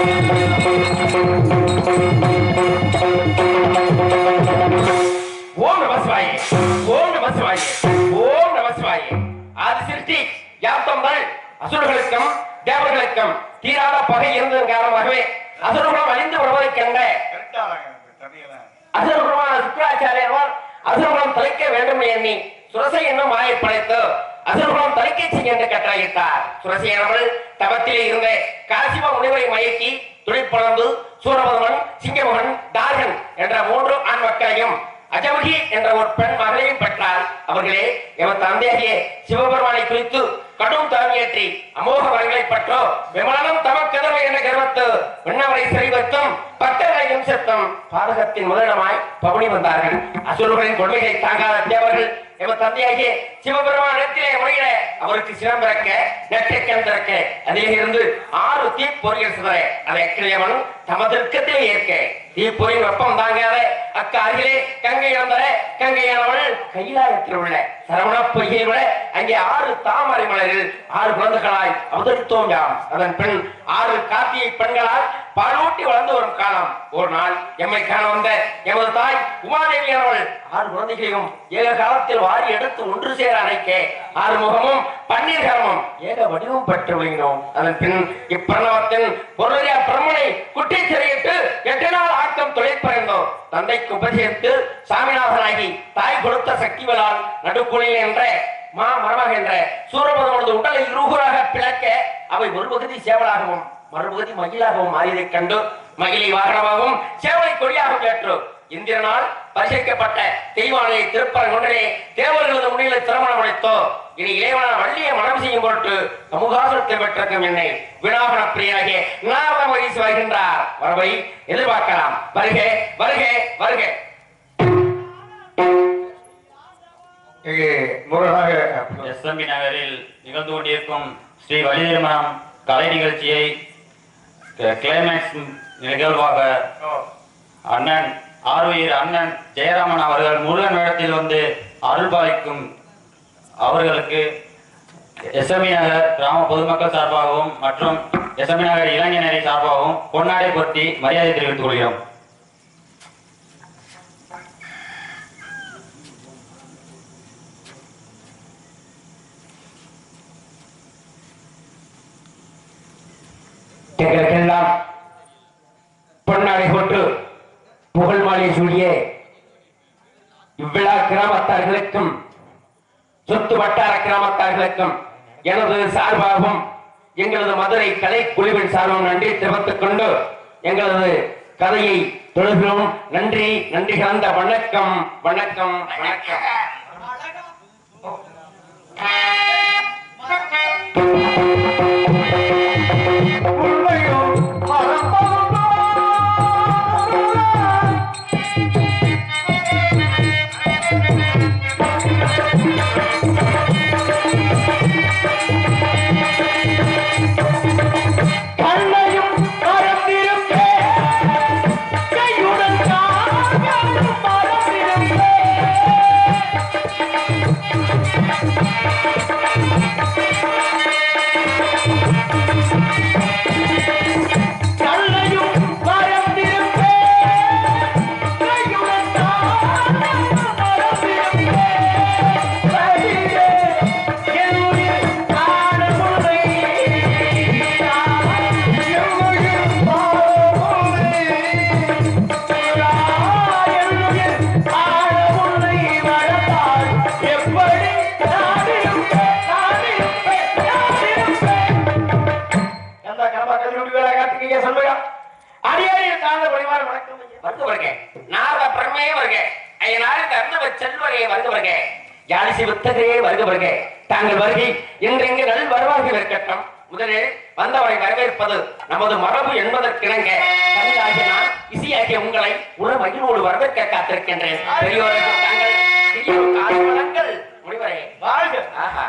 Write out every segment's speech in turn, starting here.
ஓம் நம சிவாய ஓம் நம சிவாய ஓம் நம சிவாய. ஆதி சிருஷ்டி யாத்தங்கள் அசுரர்களுக்கும் தேவர்களுக்கும் தீராத பகை இருந்ததன் காரணமாகவே அசுரகுலம் அழிந்து வருவதைக் கண்ட அசுரகுலமான சுக்கராச்சாரியர் அசுரகுலம் தலைக்க வேண்டும் எண்ணி சுரசை என்னும் மாயை படைத்து அசுரகுலம் தலைக்க செய்ய என்று கட்டளையிட்டார். சுரசையானவள் தவத்திலே இருந்த காசிவ முனிவரை மயக்கி துணைப்பழந்து சூரபதமன், சிங்கமகன், தார்கன் என்ற 3 ஆண் மக்களையும் அஜமுகி என்ற ஒரு பெண் மகளையும் பெற்றார். அவர்களே எமது தந்தையாகிய சிவபெருமானை குறித்து கடும் தலைமையேற்றி அமோக வரங்களை பற்றோ விமானம் தமக்கதவை என்ற கர்வத்து விண்ணவரை சிறை வைத்தும் பக்தர்களை இம்சத்தும் பாதகத்தின் முதலிடமாய் பவனி வந்தார்கள். அசுரர்களின் கொடுமைகளை தாங்காத தேவர்கள் எமது தந்தையாகிய சிவபெருமான் இடத்திலே முறையிட அவருக்கு சினம் பிறக்க நெற்றிக்கண் திறக்க அதிலே இருந்து 6 தீப்பொறிகள் சிதற அதை கிளியவன் தமதிற்கத்திலே ஏற்க தீப்பொறியின் வெப்பம் தாங்காத அருகிலே கங்கை இழந்தர கங்கையானவள் கைலாயத்தில் உள்ள சரவண பொய்யை விட அங்கே 6 தாமரை மலரில் 6 குழந்தைகளாய் அவதரித்தோம் யாம். அதன் பின் 6 கார்த்திகை பெண்களால் பாலூட்டி வளர்ந்து வரும் காலம். ஒரு நாள் எம்மை காண வந்த எமது தாய் உமாதேவியானவள் 6 குழந்தைகளையும் ஏக காலத்தில் வாரி எடுத்து ஒன்று சேர அணைக்க 6 முகமும் பன்னீர் கரமும் ஏக வடிவம் பெற்று விளங்கினோம். அதன் பின் இப்பரணவத்தின் பொருளியா பிரம்மனை குட்டி சிறையிட்டு 8 நாள் ஆக்கம் தொழிற்பறைந்தோம். தந்தைக்கு உபதேசித்து சாமிநாதனாகி தாய் கொடுத்த சக்திகளால் நடுக்குழியில் என்ற மா மரமாக என்ற சூரபதமனது உடலை இருகூறாக பிளக்க அவை ஒரு பகுதி சேவலாகவும் மறுபகுதி மகிழாகவும் மாறியதைக் கண்டு மகிழை வாகனமாகவும் சேவலை கொடியாகவும் ஏற்று இந்திரனால் பரிசீலிக்கப்பட்ட தெய்வானையை திருப்பரங்குன்றிலே தேவர்களது முன்னிலை திருமணம் அளித்தோ. இனி இளைவன வள்ளியை மனம் செய்யும் பொருட்டு சமூகாசுரத்தை பெற்றிருக்கும் என்னை விநாகன பிரியாகிய நாரத மகரிஷி வருகின்றார். வரவை எதிர்பார்க்கலாம். வருக வருக வருக. எஸ்எம்பி நகரில் நிகழ்ந்து கொண்டிருக்கும் ஸ்ரீ வள்ளி திருமணம் கலை நிகழ்ச்சியை கிளைமேக்ஸ் நிகழ்வாக அண்ணன் ஆர்வீர் அண்ணன் ஜெயராமன் அவர்கள் முருகன் வேடத்தில் வந்து அருள்பாலிக்கும் அவர்களுக்கு எஸ்எம்பி நகர் கிராம பொதுமக்கள் சார்பாகவும் மற்றும் எஸ்எம்பி நகர் இளைஞரை சார்பாகவும் பொன்னாடை பொருத்தி மரியாதை தெரிவித்துக் கொள்கிறோம். எங்களுக்கெல்லாம் பொன்னாடை போட்டு புகழ் மாலை சூழிய இவ்விழா கிராமத்தார்களுக்கும் சொத்து வட்டார கிராமத்தார்களுக்கும் எனது சார்பாகவும் எங்களது மதுரை கலை குழுவின் சார்பாகவும் நன்றி தெரிவித்துக் கொண்டு எங்களது கதையை தொடர்கிறோம். நன்றி நன்றி கலந்த வணக்கம் வணக்கம் வணக்கம். தாங்கள் வருகை இன்றைக்கு நல் வருவார்கள் இருக்கட்டும். முதலில் வந்தவரை வரவேற்பது நமது மரபு என்பதற்கிணங்க தமிழாகிய நான் இசையாகிய உங்களை உணவகினோடு வரவேற்க காத்திருக்கின்றேன். பெரியோர்கள் தாங்கள் காலங்கள் முனிவரே வாழ்க. ஆஹா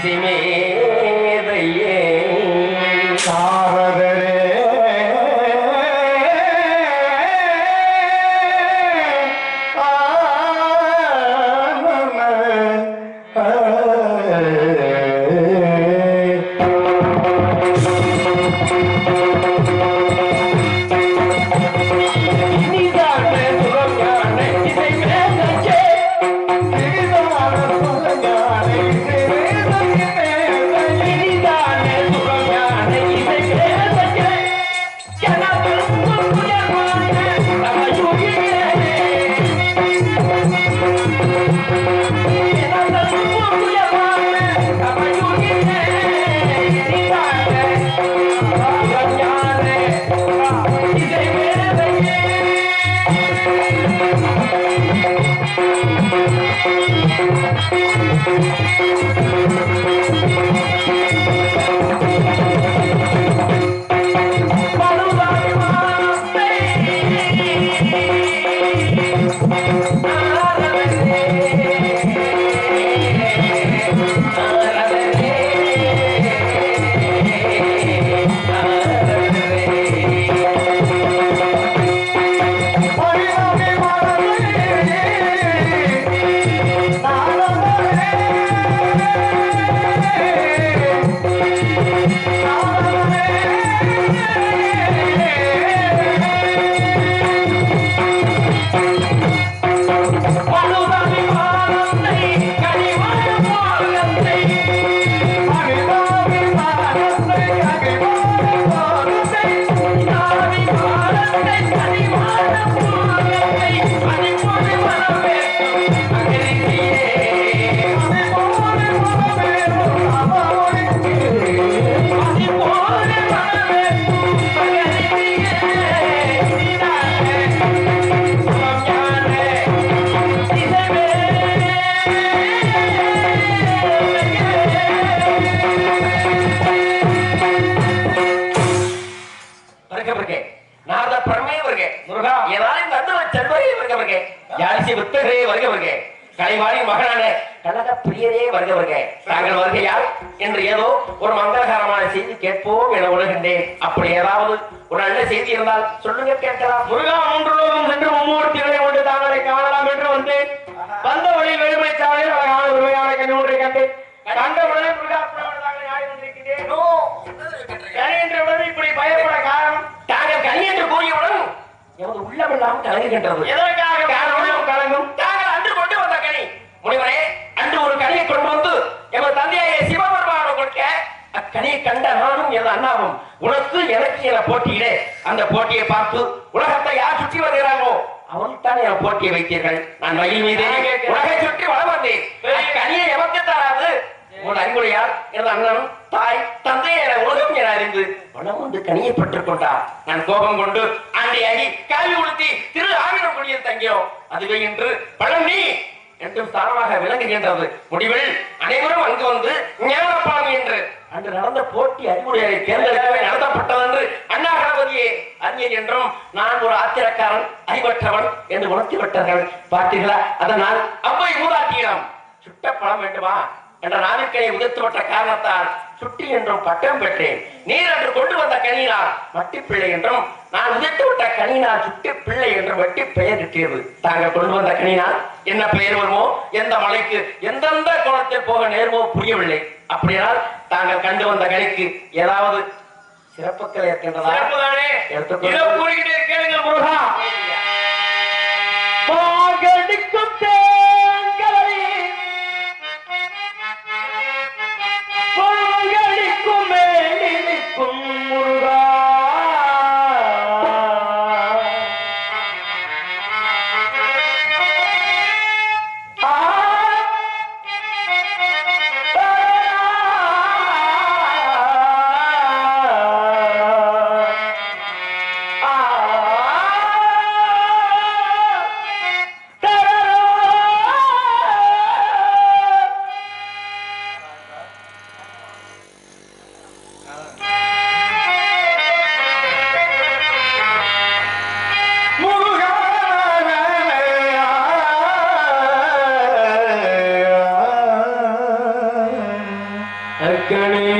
இசைமேதையே நாரதரே கலைவாணியின் மகனான கனக பிரியரே வருக தாங்கள் வருகையால் என்று ஏதோ ஒரு மங்களகரமான செய்தி கேட்போம் என உலகின்றேன். அப்படி ஏதாவது ஒரு நல்ல செய்தி இருந்தால் சொல்லுங்க கேட்கலாம். முருகா மூன்றுலோகம் சென்று மும்மூர்த்திகளை கொண்டு தாங்களை காணலாம் என்று வந்தேன். வந்த வழியில் வெறுமை சாலையில் அழகான உண்மையான கண்ணு ஒன்றை கண்டேன். கண்ட உடனே முருகா தாங்களை நாடி வந்திருக்கிறேன். இப்படி பயப்பட காரணம் தாங்கள் கனி என்று கூறியவுடன் எமது உள்ளமெல்லாம் கலங்குகின்றது. எதற்காக உள்ளம் கலங்கும்? தாங்கள் அன்று கொண்டு வந்த கனி முனிவரே, அன்று ஒரு கனியை கொண்டு வந்து எமது தந்தையை சிவபெருமான் கொடுக்க அக்கனியை கண்ட நானும் எனது அண்ணாவும் உனக்கு எனக்கு என போட்டியிலே அந்த போட்டியை பார்த்து உலகத்தை யார் சுற்றி வருகிறார்களோ அவன்தான் என போட்டியை வைத்தீர்கள். நான் மயில் மீது உலகை சுற்றி வளம் வந்தேன். கனியை எமக்கு தராது உன் அறிவுரையால் எனது அண்ணன் தாய் தந்தை என உலகம் என அறிந்து வளம் வந்து கனியை பெற்றுக் கொண்டார். நான் கோபம் கொண்டு ஆண்டியாகி காவி உடுத்தி திரு ஆவினம் குடியில் தங்கியோம். அதுவே இன்று பழம் நீ என்றும் ஸ்தானமாக விளங்குகின்றது. முடிவில் அனைவரும் அங்கு வந்து ஞானப்பாலம் என்று அன்று நடந்த போட்டி அறிவுரையை தேர்ந்தெடுக்கவே நடத்தப்பட்டது என்று அண்ணா கணபதியே அறிஞர் என்றும் நான் ஒரு ஆத்திரக்காரன் அறிவற்றவன் என்று உணர்த்தி விட்டார்கள். பார்த்தீர்களா? அதனால் அவ்வை மூதாட்டியிடம் சுட்ட பழம் வேண்டுமா என்ற நாவிற்கனை உதிர்த்துவிட்ட காரணத்தால் சுட்டி என்றும் பட்டம் பெற்றேன். நீர் என்று கொண்டு வந்த கனியினால் மட்டி பிள்ளை என்றும் நான் உதிர்த்து விட்ட கனியினால் சுட்டி பிள்ளை என்று வட்டி பெயர் இட்டது. தாங்கள் கொண்டு வந்த கனியினால் என்ன பெயர் வருமோ, எந்த மலைக்கு எந்தெந்த கோணத்தில் போக நேர்மோ புரியவில்லை. அப்படியால் தாங்கள் கண்டு வந்த கனிக்கு ஏதாவது சிறப்புகள் இருக்கின்றதா? கேளுங்கள் முருகா. மாகடிக்கும் தேன்களை பொங்கலிக்கும் மேலிக்கும் முருகா. மக்களே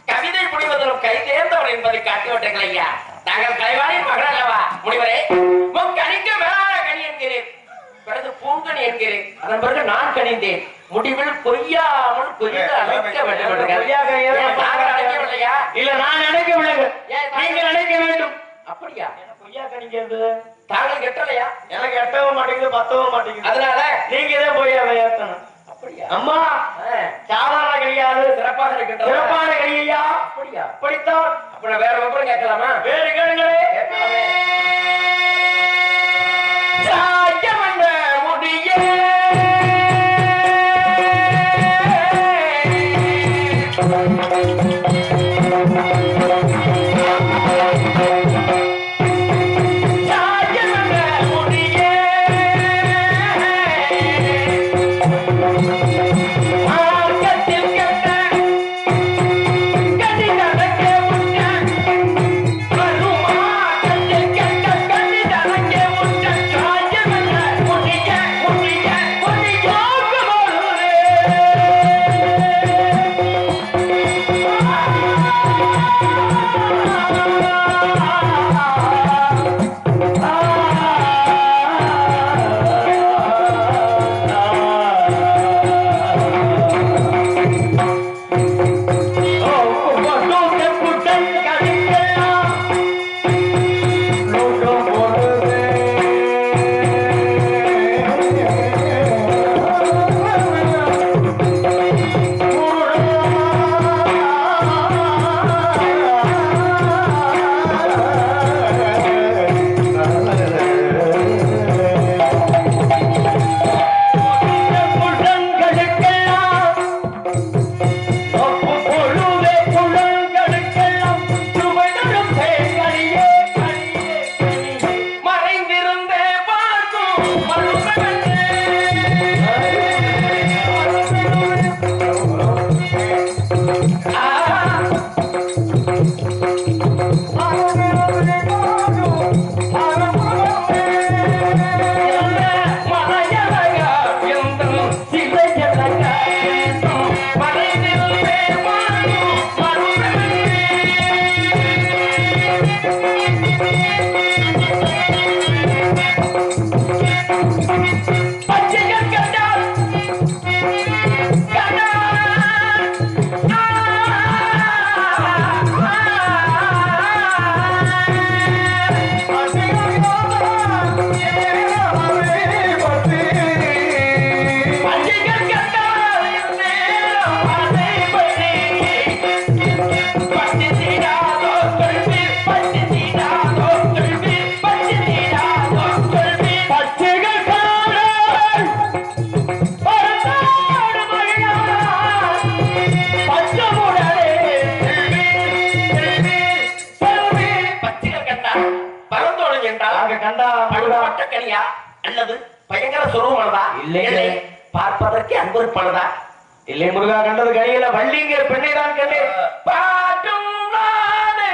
கவிதை புரிவதிலும் கை தேர்ந்தவர் என்பதை காட்டிவிட்டீர்கள் ஐயா. நாங்கள் கலைவாணியின் மகள் அல்லவா முனிவரே? கனிக்கு மேலான கனி என்கிறேன், பிறகு பூங்கனி என்கிறேன், அதன் பிறகு நான் கனிந்தேன், முடிவில் கொய்யாமல் கொய்து அழைக்க வேண்டும். நாங்கள் அழைக்கவில்லையா? இல்ல நான் நினைக்கவில்லை, நீங்க நினைக்க வேண்டும். அப்படியா? கொய்யா கணிக்கிறது தாங்கள் கெட்டலையா? எனக்கு எட்டவும் மாட்டேங்குது, பத்தவும் மாட்டேங்குது. அதனால நீங்க தான் போய் அதை ஏத்தணும். அப்படியா? அம்மா சாதாரண கிடையாது, சிறப்பாக இருக்கின்றது. சிறப்பான கையா. அப்படியா? அப்படித்தான். அப்புறம் வேற விவரம் கேட்கலாமா? வேறு கேளுங்களே. கேட்கலாமே. சாயமன்ன முடியே கனியா அல்லது பயங்கர சுரூபமானதா? இல்லை, பார்ப்பதற்கு அன்புறுப்பானதா? இல்லை முருகா, கண்டது கனியில வள்ளிங்கிற பெண்ணை தான் கண்டேன். பாட்டும் நானே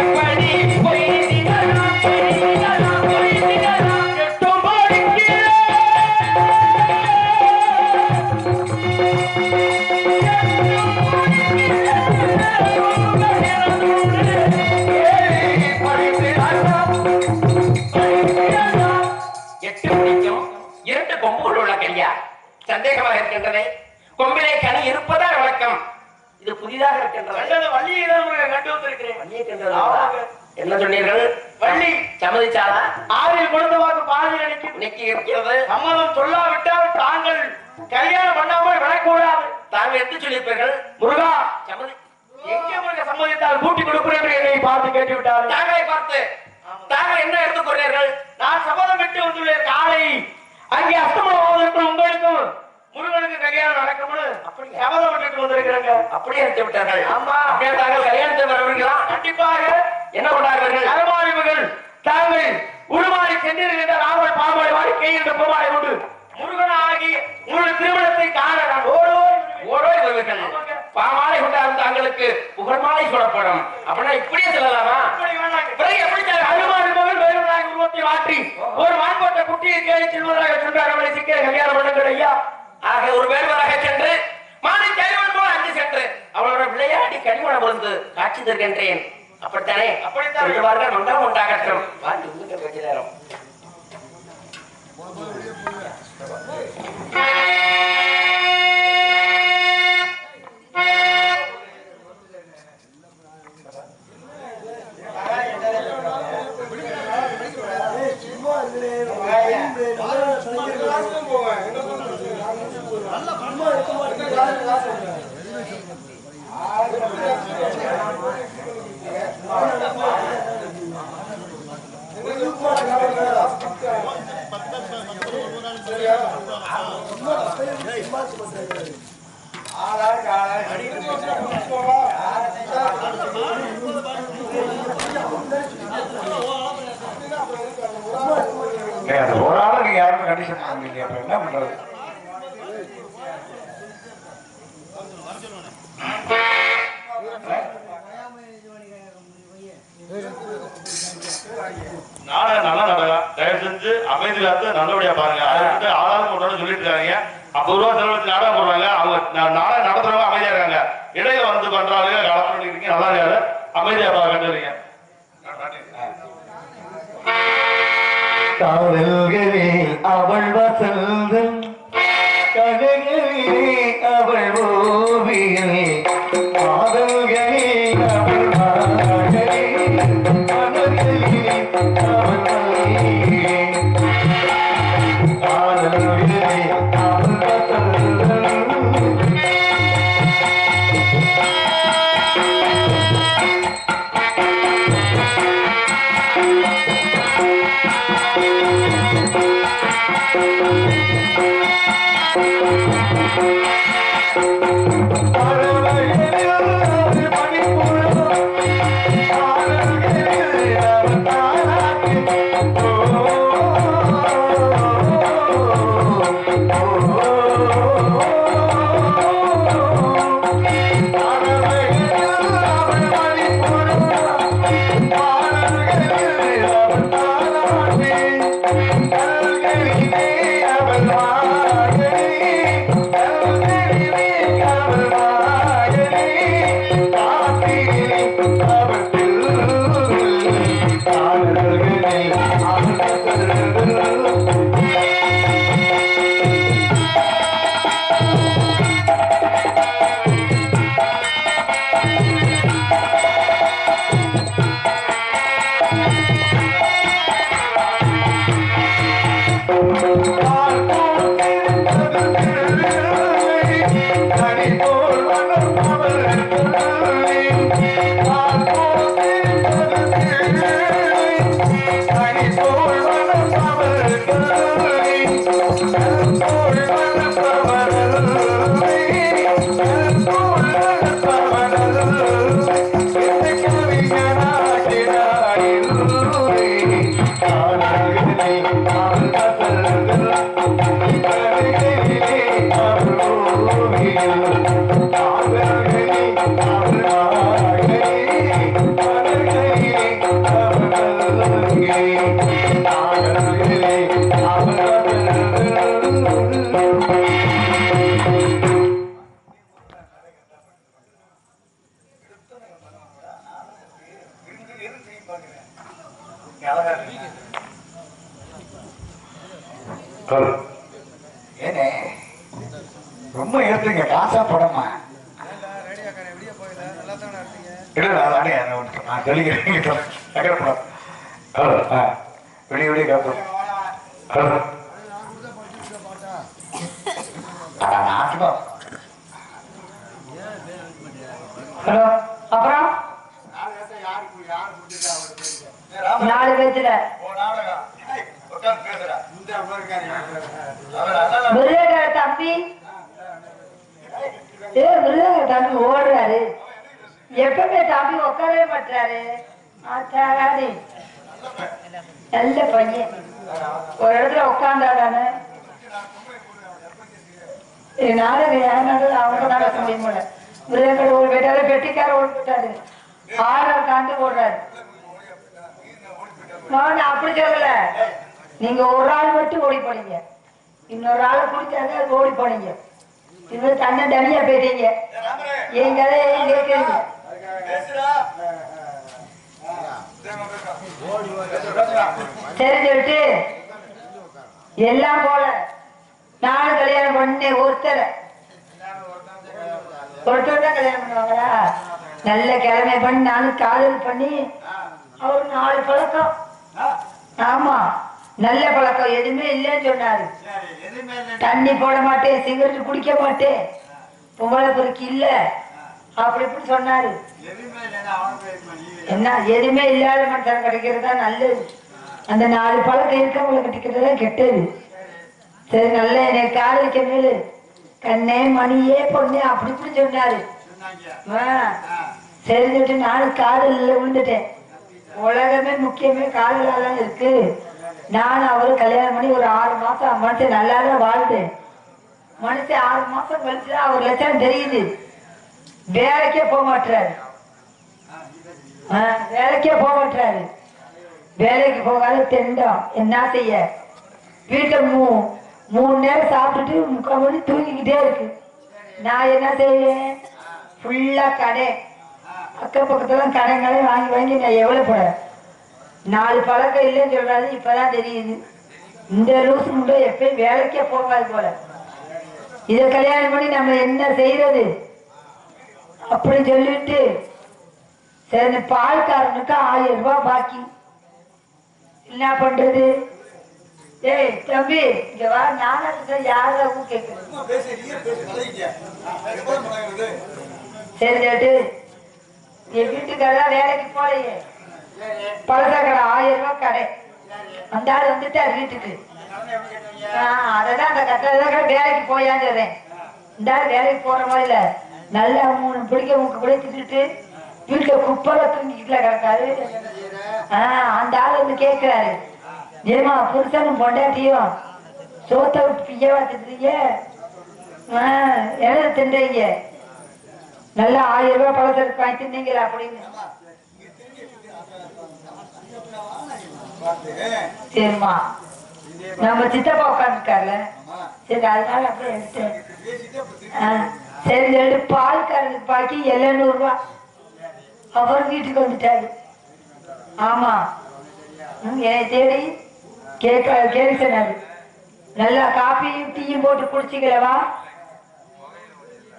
எப்படி பொய்திடலாம் பொய்திடலாம் பொய்திடலாம் எட்டும் படிக்கிறேன் எட்டு மணிக்கும் இரண்டு கொம்புகள் உள்ள கையா சந்தேகமாக இருக்கின்றன. கொம்பிலே கனி இருப்பதா வழக்கம். இது புதிதாக இருக்கின்றது. கண்டது வள்ளியை தான் கண்டு வந்திருக்கிறேன். வள்ளியை கண்டது. என்ன சொன்னீர்கள்? வள்ளி சம்மதிச்சாரா? ஆறில் கொடுத்த வாக்கு பாதி அளிக்கும். இன்னைக்கு இருக்கிறது. சம்மதம் சொல்லாவிட்டால் தாங்கள் கல்யாணம் பண்ணாமல் விடக்கூடாது. தாங்கள் எடுத்து சொல்லியிருப்பீர்கள். முருகா சம்மதி எங்கே முருக சம்மதித்தால் கூட்டி கொடுக்கிறேன் என்று என்னை பார்த்து கேட்டு விட்டார். தாங்களை பார்த்து தாங்கள் என்ன எடுத்துக்கொள்வீர்கள்? நான் சம்மதம் விட்டு வந்துள்ளேன். காலை அங்கே அஸ்தமனம் போவதற்குள் உங்களுக்கும் முருகனுக்கு கல்யாணம் நடக்கும்னு அப்படி சம்மதம் விட்டுட்டு வந்திருக்கிறாங்க. அப்படியே எடுத்து விட்டார்கள். ஆமா. அப்படியே தாங்கள் கல்யாணத்தை வருவீங்களா? கண்டிப்பாக. என்ன கொண்டாடுவார்கள்? அறமாறிவுகள் தாங்கள் உருமாறி சென்றிருக்கின்ற ராவல் பாமாலை வாடி கையில் பொம்மாலை உண்டு முருகனாகி உங்கள் திருமணத்தை காண நான் ஓடோய் வருவீர்கள். பாமாலை கொண்டாடும் தாங்களுக்கு புகழ் மாலை சொல்லப்படும். அப்படின்னா இப்படியே சொல்லலாமா? பிறகு எப்படி அருமாறிவுகள் வேறுவதாக உருவத்தை மாற்றி ஒரு மான்பட்ட குட்டியை கேள்வி செல்வதாக சொன்னார். அவளை சிக்கிய கல்யாணம் பண்ணுங்கள் ஐயா. ஆக ஒரு வேறுவராக சென்று மாலை கைவன் போல அங்கு சென்று அவளோட விளையாடி கனிமணம் பொழுது காட்சி தருகின்றேன். அப்படித்தானே? அப்படித்தான். சொல்லுவார்கள். மண்டபம் உண்டாகட்டும். வாங்கி உங்க கொஞ்ச நேரம் ஒரு ஆளுக்கு யாருமே கண்டிஷன் பண்ணீங்க. அப்ப என்ன பண்றது? நாடகம் நல்ல நாடகம். தயவு செஞ்சு அமைதி காத்து நல்லபடியா பாருங்க. அதை வந்து ஆளாலும் போட்டோம்னு சொல்லிட்டு இருக்காங்க. 50 ரூபா செலவழிச்சு நாடகம் போடுறாங்க. அவங்க நாடகம் நடத்துறவங்க அமைதியா இருக்காங்க. இடையில வந்து பண்றாங்க கலப்பு பண்ணிருக்கீங்க. நல்லா இருக்காது. அமைதியா கண்டுறீங்க. காதல்களே அவள் வசந்தம் கனகவிலே அவள் ஓவியல் காதல்களே அவள் மாடலே கனகவிலே அவள் மல்லிகை காதல்களே அவள் வசந்தம் Thank you. ஏனே ரொம்ப ஏத்துங்க காசா படமா இல்ல அதானே நான் தெளிக்கிறேன் வெளியே வெளியே கேட்போம் நாட்டுமா ஹலோ அப்புறம் 4 பேத்துல முருகா தம்பி முருகா தம்பி ஓடுறாரு எப்பவுமே தம்பி உட்காரவே மாட்டாரு ஆச்சாரி நல்ல பையன் ஒரு இடத்துல உட்கார்ந்தாதானே நாடகம் ஏன் அவங்க நடக்க முடியுமில்ல முருகன் ஓடி போயிட்டாரு பெட்டிக்கார ஓடி போயிட்டாரு ஆறாம் தாண்டி ஓடுறாரு நான் அப்படி சொல்லல நீங்க ஒரு ஆள் மட்டும் ஓடி போனீங்க இன்னொரு ஆளை குடிச்சாங்க அது ஓடி போனீங்க இன்னொரு தன்னை தனியா போயிட்டீங்க என் கதையை கேட்கறீங்க சரி சொல்லிட்டு எல்லாம் போல நானும் கல்யாணம் பண்ணேன் ஒருத்தர் தான் கல்யாணம் பண்ணுவாங்களா நல்ல கிழமை பண்ணி நானும் காதல் பண்ணி அவரு 4 பழக்கம் ஆமா நல்ல பழக்கம் எதுவுமே இல்லைன்னு சொன்னாரு தண்ணி போட மாட்டேன் சிகரெட் குடிக்க மாட்டேன் பொம்பளை பொறுக்கி இல்ல அப்படி இப்படி சொன்னாரு என்ன எதுவுமே இல்லாத மனுஷன் கிடைக்கிறதா நல்லது அந்த 4 பழக்கம் இருக்கவங்களை கட்டிக்கிறதா கெட்டது சரி நல்ல என்னை காதலிக்க மேலு கண்ணே மணியே பொண்ணே அப்படி இப்படி சொன்னாரு சரி சொல்லிட்டு நானும் காதலில் விழுந்துட்டேன் உலகமே முக்கியமே காதலாதான் இருக்கு நானும் அவரு கல்யாணம் பண்ணி ஒரு 6 மாசம் மனுஷன் நல்லாதான் வாழ்ந்தேன் மனுஷன் 6 மாசம் கழிச்சுதான் அவர் லட்சம் தெரியுது வேலைக்கே போக மாட்டாரு வேலைக்கே போக மாட்டாரு வேலைக்கு போகாத தெண்டம் என்ன செய்ய வீட்டை 3 நேரம் சாப்பிட்டுட்டு 3/4 மணி தூங்கிக்கிட்டே இருக்கு நான் என்ன செய்வேன் ஃபுல்லா கடை அக்கம் பக்கத்துல கடைங்களே வாங்கி வாங்கி நான் எவ்வளவு போட 4 பழக்கம் இல்லைன்னு சொல்றாரு இப்பதான் தெரியுது இந்த லூசு முண்டை எப்பயும் வேலைக்கே போகாது போல இதை கல்யாணம் பண்ணி நம்ம என்ன செய்யறது அப்படி சொல்லிட்டு சரி பால்காரனுக்கு 1000 ரூபாய் பாக்கி என்ன பண்றது ஏய் தம்பி இங்க வா நானும் யாரும் கேட்கறது சரி கேட்டு என் வீட்டுக்கெல்லாம் வேலைக்கு போலையே பழசக்கடை 1000 ரூபாய் கடை அந்த ஆள் வந்துட்டார் வீட்டுக்கு அததான் அந்த கட்டதான் வேலைக்கு போயான்னு சொல்றேன் இந்த ஆள் வேலைக்கு போற மாதிரி இல்ல நல்லா 3 பிடிக்க 3 பிடிச்சிட்டு வீட்டுல குப்பைல தூங்கிட்டுல கிடக்காரு அந்த ஆள் வந்து கேட்கிறாரு ஏமா புருஷனும் பொண்டாட்டியும் சோத்தை விட்டு பிய்யவா திட்டுறீங்க எழுத தின்றீங்க நல்லா 1000 ரூபாய் பழசருக்கு வாங்கி தின்னீங்களா அப்படின்னு சரிம்மா நம்ம சித்தப்பா உட்காந்துருக்காருல சரி அதனால அப்படியே எடுத்தேன் சரி சொல்லிட்டு பால்காரனுக்கு பாக்கி 700 ரூபாய் அவர் வீட்டுக்கு வந்துட்டாரு ஆமா என்னை தேடி கேட்க சொன்னாரு நல்லா காப்பியும் டீயும் போட்டு குடிச்சிக்கலவா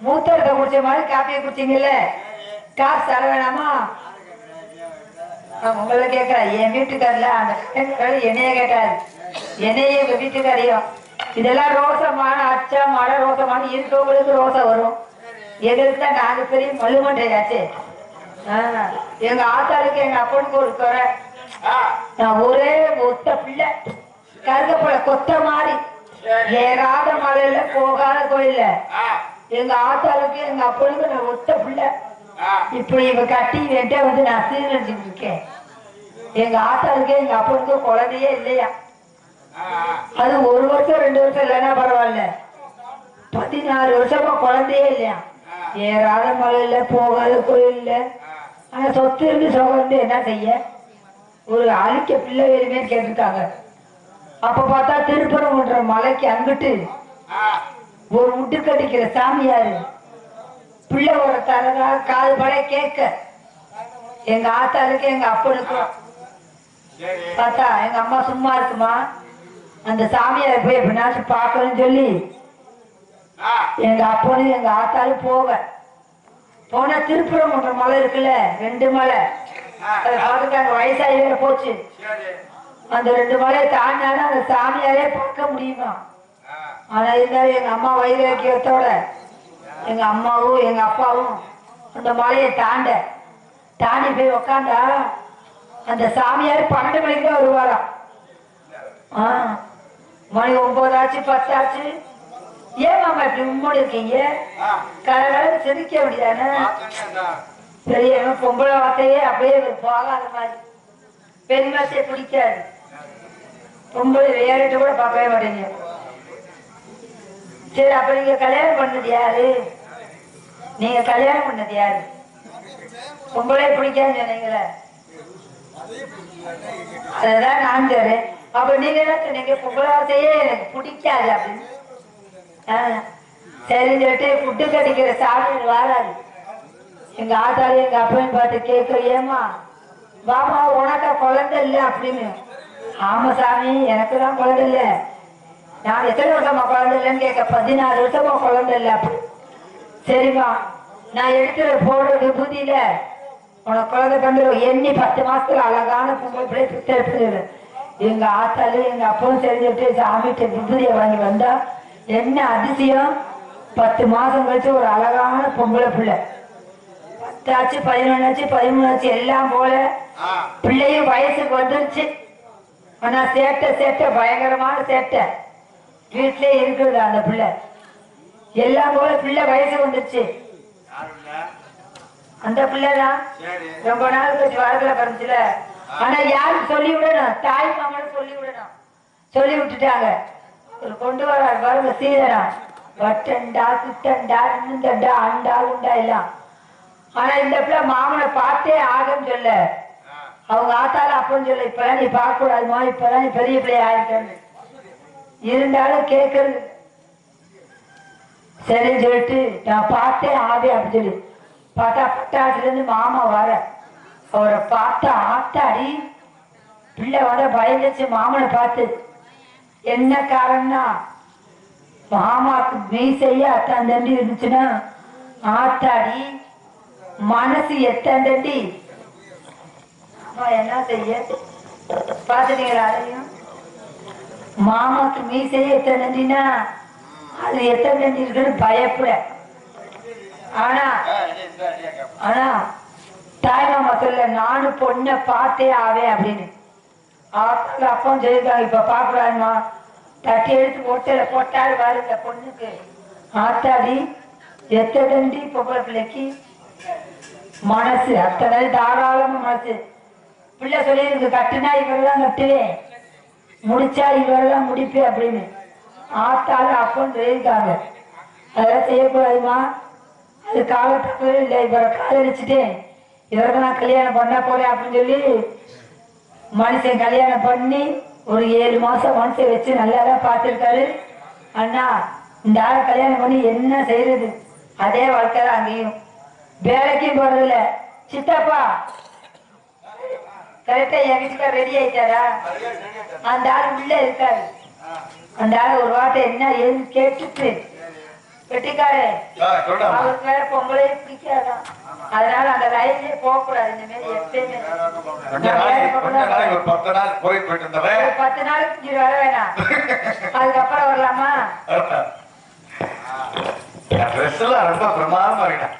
மூத்தரத்தை குடிச்ச மாதிரி காப்பியை குடிச்சிங்கல்ல காசு தர வேணாமா உங்களை கேட்கறா என் வீட்டுக்காரல அந்த என்னைய கேட்டாரு என்னைய எங்க வீட்டுக்காரையும் இதெல்லாம் ரோசமான அச்சா மழை ரோசமான இருக்கவங்களுக்கு ரோசம் வரும் எங்களுக்கு தான் 4 பேரையும் மல்லுமண்டையாச்சு எங்க ஆத்தாளுக்கு எங்க அப்பனுக்கு ஒரு குறை நான் ஒரே ஒத்த பிள்ளை கருகப்பட கொத்த மாதிரி ஏறாத மலையில போகாத கோயில்ல எங்க ஆத்தாளுக்கு எங்க அப்பனுக்கு நான் ஒத்த பிள்ளை இப்படி இவ கட்டி வெட்ட வந்து நான் சீரழிச்சுட்டு இருக்கேன் எங்க ஆத்தாளுக்கு எங்க அப்பனுக்கு குழந்தையே இல்லையா அது 1 வருஷம் 2 வருஷம் இல்லைன்னா பரவாயில்ல 14 வருஷமா குழந்தையே இல்லையா ஏறாத மலையில போகாத கோயில்ல ஆனா சொத்து இருந்து சுகம் இருந்து என்ன செய்ய ஒரு அழிக்க பிள்ளை வேணுமே கேட்டிருக்காங்க. அப்ப பார்த்தா திருப்பரங்குன்ற மலைக்கு அங்கிட்டு ஒரு முட்டு கடிக்கிற சாமியாரு பிள்ளையோட தரதா காது பட கேட்க எங்க ஆத்தாளுக்கு எங்க அப்பனுக்கும் பார்த்தா எங்க அம்மா சும்மா இருக்குமா அந்த சாமியாரை போய் எப்படினாச்சும் பார்க்கணும்னு சொல்லி எங்க அப்பனும் எங்க ஆத்தாலும் போனா திருப்பரங்குன்ற மலை இருக்குல்ல 2 மலை அதை பார்த்துட்டாங்க. வயசாகி வேற போச்சு. அந்த 2 மலையை தாண்டினாலும் அந்த சாமியாரே பார்க்க முடியுமா? ஆனா இருந்தாலும் எங்க அம்மா வைராக்கியத்தோட எங்க அம்மாவும் எங்க அப்பாவும் அந்த மலையை தாண்டி போய் உக்காந்தா அந்த சாமியார் 12 மணிக்கு தான் வருவாராம். மணி 9 ஆச்சு 10 ஆச்சு. ஏன் மாமா இப்படி உம்மோடு இருக்கீங்க? கலகலன்னு சிரிக்க முடியாதானே? பெரிய பொம்பளை வார்த்தையே அப்படியே போகாத மாதிரி பெண் வார்த்தையை பிடிக்காது. பொம்பளை வேறிட்டு கூட பார்க்கவே மாட்டீங்க. சரி, அப்ப நீங்க கல்யாணம் பண்ணது யாரு? பொம்பளை பிடிக்காதுன்னு சொன்னீங்களே, அதுதான் நான் சொல்றேன். அப்ப நீங்க என்ன சொன்னீங்க? பொம்பளை வார்த்தையே எனக்கு பிடிக்காது அப்படின்னு. சரின்னு சொல்லிட்டு புட்டு கடிக்கிற சாமியார் வாராது. எங்க ஆத்தாலும் எங்க அப்பையும் பார்த்து கேட்க, ஏமா பாமா உனக்கா குழந்தை இல்லை அப்படின்னு. ஆமா சாமி, எனக்கு தான் குழந்தை இல்லை. நான் எத்தனை வருஷமா குழந்தை இல்லைன்னு கேட்க, 14 வருஷமா குழந்தை இல்லை அப்படி. சரிம்மா, நான் எடுக்கிற போடுற விபூதியில உனக்கு குழந்தை தந்துடும். எண்ணி 10 மாசத்துல அழகான பொம்பளை பிள்ளை பித்த எடுத்துரு. எங்க ஆத்தாலும் எங்க அப்பாவும் தெரிஞ்சுட்டு சாமிகிட்ட விபூதியை வாங்கி வந்தா என்ன அதிசயம், 10 மாசம் கழிச்சு ஒரு அழகான பொம்பளை பிள்ளை. 10 ஆச்சு 11 ஆச்சு 13 ஆச்சு எல்லாம் போல பிள்ளையும் வயசுக்கு வந்துருச்சு. ஆனா சேட்டை பயங்கரமான சேட்டை வீட்டிலே இருக்கிறது அந்த பிள்ளை. எல்லாம் போல பிள்ளை வயசுக்கு வந்துருச்சு. அந்த பிள்ளைதான் ரொம்ப நாள் கழிச்சு வாரத்துல பிறந்துச்சுல. ஆனா யாருக்கு சொல்லி விடணும்? தாய் மாமனும் சொல்லி விடணும். சொல்லி விட்டுட்டாங்க. கொண்டு வராரு பாருங்க சீதனா, வட்டண்டா குட்டண்டா இன்னுண்டா அண்டா உண்டா எல்லாம். ஆனா இந்த பிள்ளை மாமனை பார்த்தே ஆகன்னு சொல்ல, அவங்க ஆத்தால அப்பன்னு சொல்ல, இப்பதான் நீ பார்க்க கூடாதுமா, இப்பதான் நீ பெரிய பிள்ளை ஆயிருக்கன்னு. இருந்தாலும் கேட்கறது சரின்னு சொல்லிட்டு நான் பார்த்தே ஆவே அப்படின்னு சொல்லி பார்த்தா பட்டாட்டுல இருந்து மாமா வர அவரை பார்த்தா ஆத்தாடி பிள்ளை வர பயந்துச்சு. மாமனை பார்த்து என்ன காரணம்னா மாமாக்கு மீசைய அத்தான் தண்டி இருந்துச்சுன்னா ஆத்தாடி மனசு எத்தான் தண்டி. என்ன செய்ய பாத்துட்டீங்களா? அதையும் மாமாக்கு மீசைய எத்தனை தண்டினா அது எத்தனை தண்டி இருக்குன்னு பயப்பட. ஆனா தாய் மாமா சொல்ல, நானும் பொண்ணை பார்த்தே ஆவேன் அப்படின்னு. அப்பவும் சொல்லிருக்காங்க, இப்ப பாக்குறாருமா தட்டி எடுத்து ஒட்டையில போட்டாரு பாருங்க பொண்ணுக்கு. ஆத்தாடி எத்தடி பொம்பளை பிள்ளைக்கு மனசு அத்தனை தாராளமா மனசு. பிள்ளை சொல்லியிருக்கு, கட்டுனா இவரெல்லாம் கட்டுவேன், முடிச்சா இவரெல்லாம் முடிப்பேன் அப்படின்னு. ஆத்தால அப்பன்னு சொல்லியிருக்காங்க. அதெல்லாம் செய்யக்கூடாதுமா, அது காலத்துக்கு இல்லை. இவரை காதலிச்சுட்டேன், இவருக்கு நான் கல்யாணம் பண்ண போறேன் அப்படின்னு சொல்லி மனுஷன் கல்யாணம் பண்ணி ஒரு 7 மாசம் மனுஷன் வச்சு நல்லாதான் பார்த்துருக்காரு. அண்ணா இந்த ஆளை கல்யாணம் பண்ணி என்ன செய்யறது? அதே வாழ்க்கை தான் அங்கேயும். வேலைக்கும் போறதில்ல. சித்தப்பா கரெக்டா என் வீட்டுக்கு ரெடி ஆயிட்டாரா? அந்த ஆள் உள்ள இருக்காரு. அந்த ஆள் ஒரு வார்த்தை என்ன ஏன்னு கேட்டுட்டு வெட்டிக்காரு அவருக்கு வேற பொங்கலே பிடிக்காதான். அதனால அந்த ரயிலே போக கூடாது. இந்த மாதிரி எப்பயுமே 10 நாளைக்கு வர வேணாம், அதுக்கப்புறம் வரலாமா? ரொம்ப பிரமாதமா இருக்கேன்.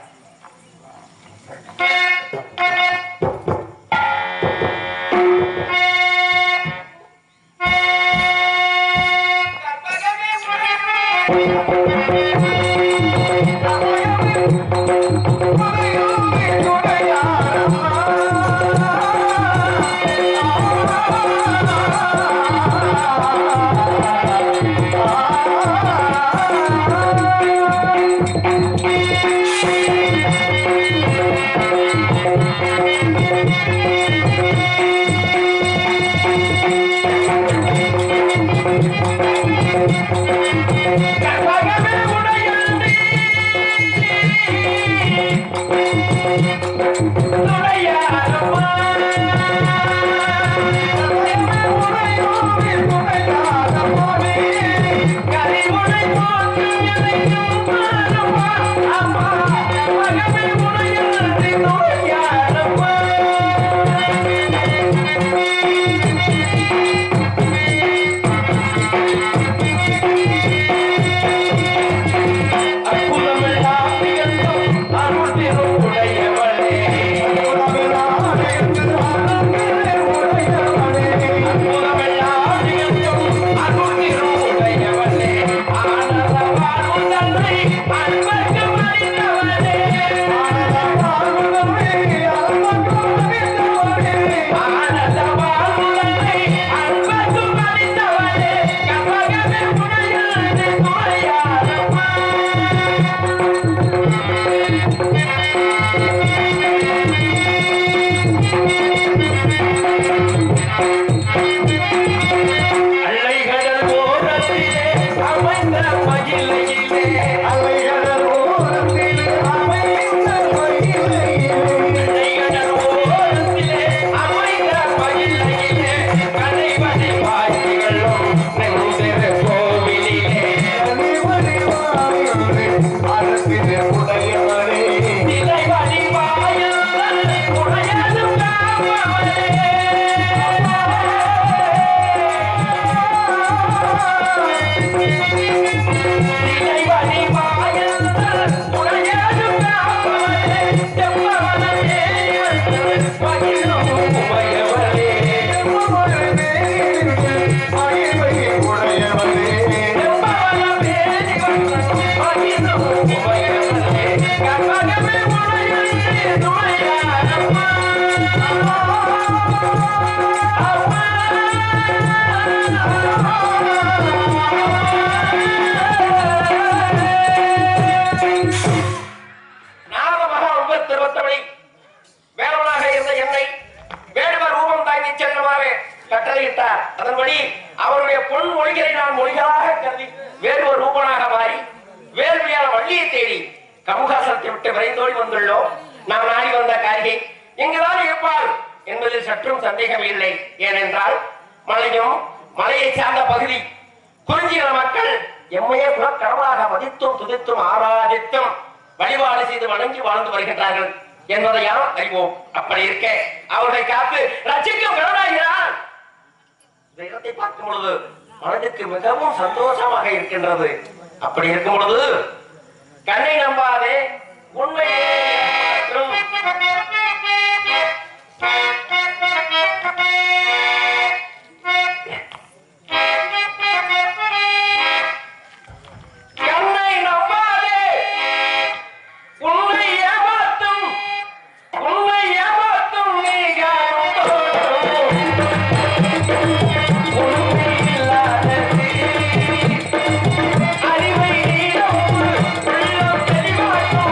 கட்டளையிட்டார். அதன்படி அவருடைய பொன் மொழிகளை நான் மொழிகளாக கருதி வேறு ஒரு ரூபனாக மாறி வேள்வியான வள்ளியை தேடி கமுகாசனத்தை விட்டு விரைந்தோடி வந்துள்ளோம். நாம் நாடி வந்த காரிகை இங்குதான் இருப்பார் என்பதில் சற்றும் சந்தேகம் இல்லை. ஏனென்றால் மலையும் மலையை சார்ந்த பகுதி குறிஞ்சின மக்கள் எம்மையே குலக்கடவுளாக மதித்தும் துதித்தும் ஆராதித்தும் வழிபாடு செய்து வணங்கி வாழ்ந்து வருகின்றார்கள் என்பதை யாரும் அறிவோம். அப்படி இருக்க அவர்களை காத்து ரட்சிக்கும் கடவுளாகிறார். இந்த இடத்தை பார்க்கும் பொழுது மனதுக்கு மிகவும் சந்தோஷமாக இருக்கின்றது. அப்படி இருக்கும் பொழுது கண்ணை நம்பாதே, உண்மையே கண்ணை நம்பாதே, உண்மை ஏமாத்தும், உண்மை ஏமாத்தும் நீ அறிவை தெளிவாக்கும்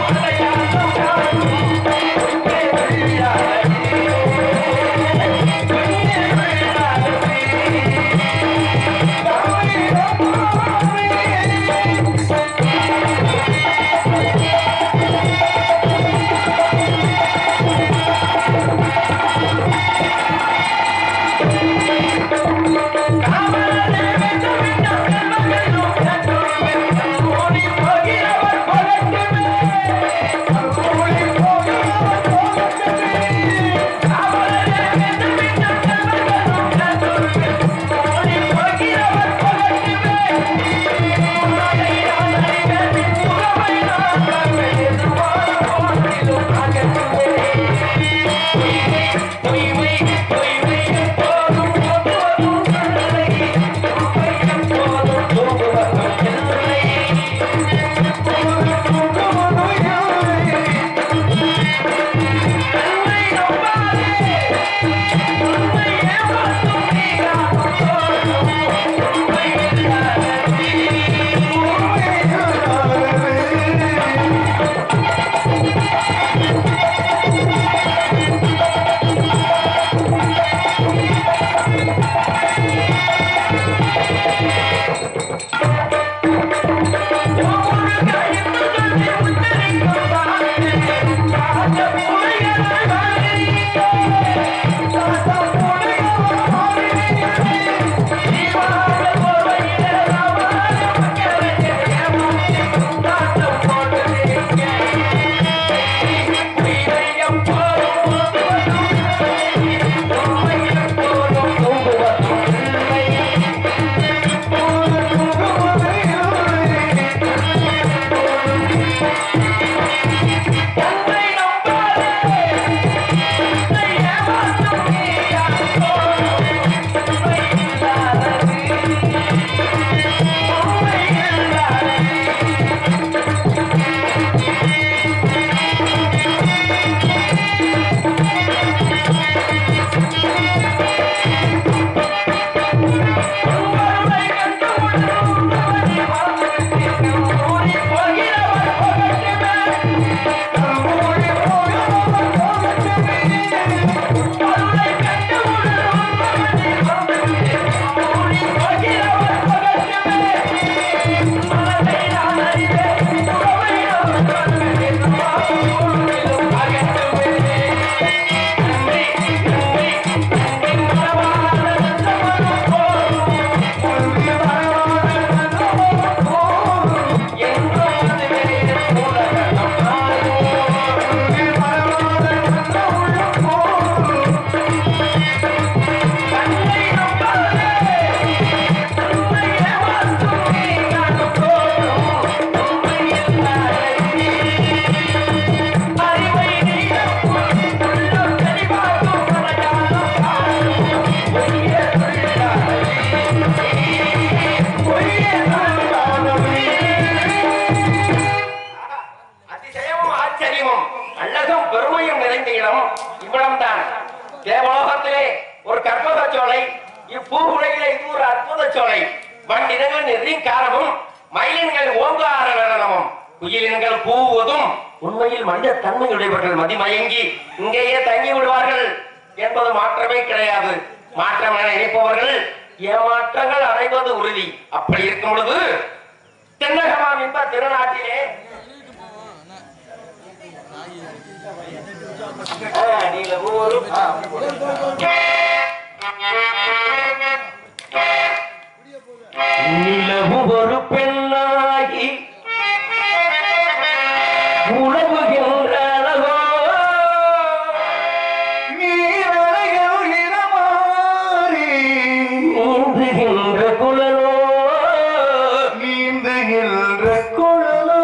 பூலோகத்திலே ஒரு கற்பக சோலை, இப்பூவுலகிலே இது ஒரு அற்புத சோலை. வண்டினங்கள் நெறிங்காரமும் மயிலின்கள் ஓங்கார நடனமும் குயிலின்கள் கூவுவதும் உண்மையில் மனித தன்மையுடையவர்கள் மதிமயங்கி இங்கேயே தங்கி விடுவார்கள் என்பது மாற்றமே கிடையாது. மாற்றம் என நினைப்பவர்கள் ஏமாற்றங்கள் அடைவது உறுதி. அப்படி இருக்கும் பொழுது தென்னகமாம் என்ப திருநாட்டிலே நிலவு ஒரு பெண்ணாகி உழவுகின்ற அழகோ நீரலைகள் இடமாறி நீந்துகின்ற குழலோ நீந்துகின்ற குழலோ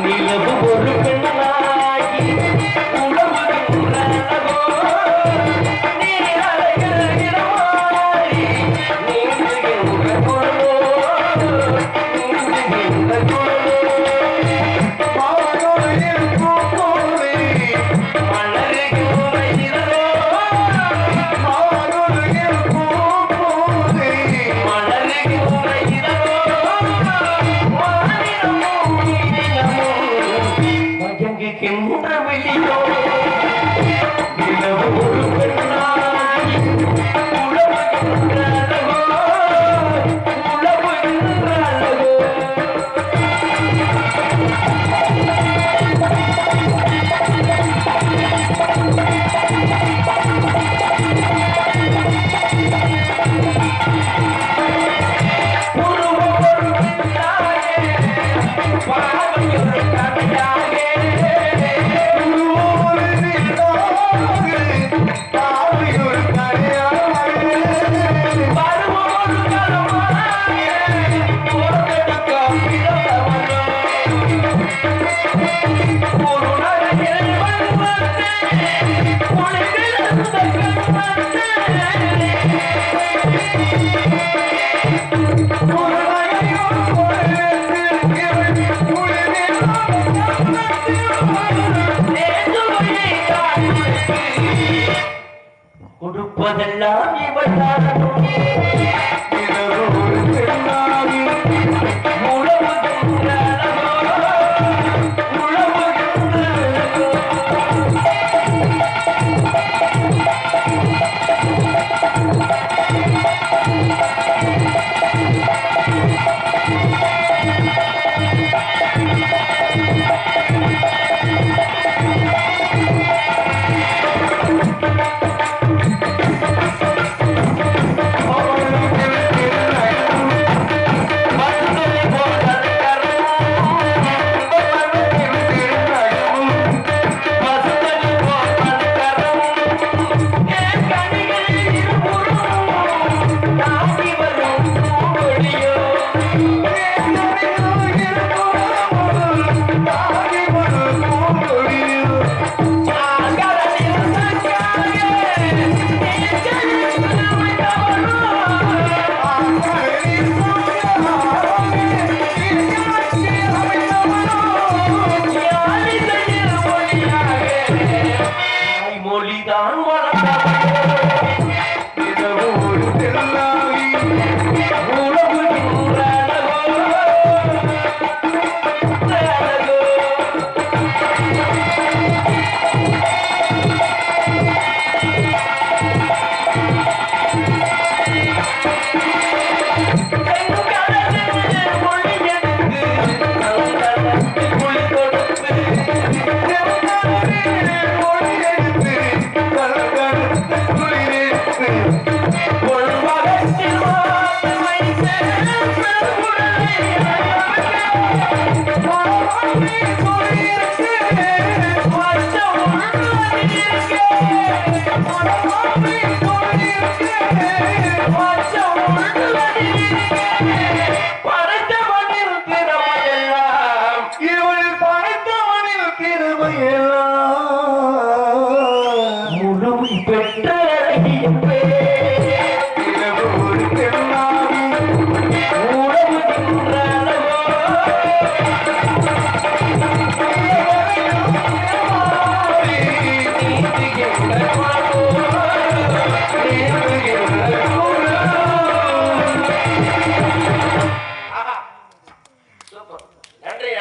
நிலவு ஒரு பெண்ணாகி உழவுகின்ற அழகோ நீரலைகள் இடமாறி நீந்துகின்ற குழலோ நீந்துகின்ற குழலோ மானோரில் பூப்போலே மலருகின்ற இரவோ மானோரில் பூப்போலே மலருகின்ற இரவோ வானிலமும் நீலமும் மயங்குகின்ற வெளியோ நிலவு ஒரு பெண்ணாகி உழவுகின்ற அழகோ உழவுகின்ற அழகோ கொடுப்பதெல்லாம் இவள்தான் உழவுகின்ற அழகோ உழவுகின்ற அழகோ மொழிதான் உழவுகின்ற அழகோ பெற்ற அழகியவே உறவுகின்ற அழகோ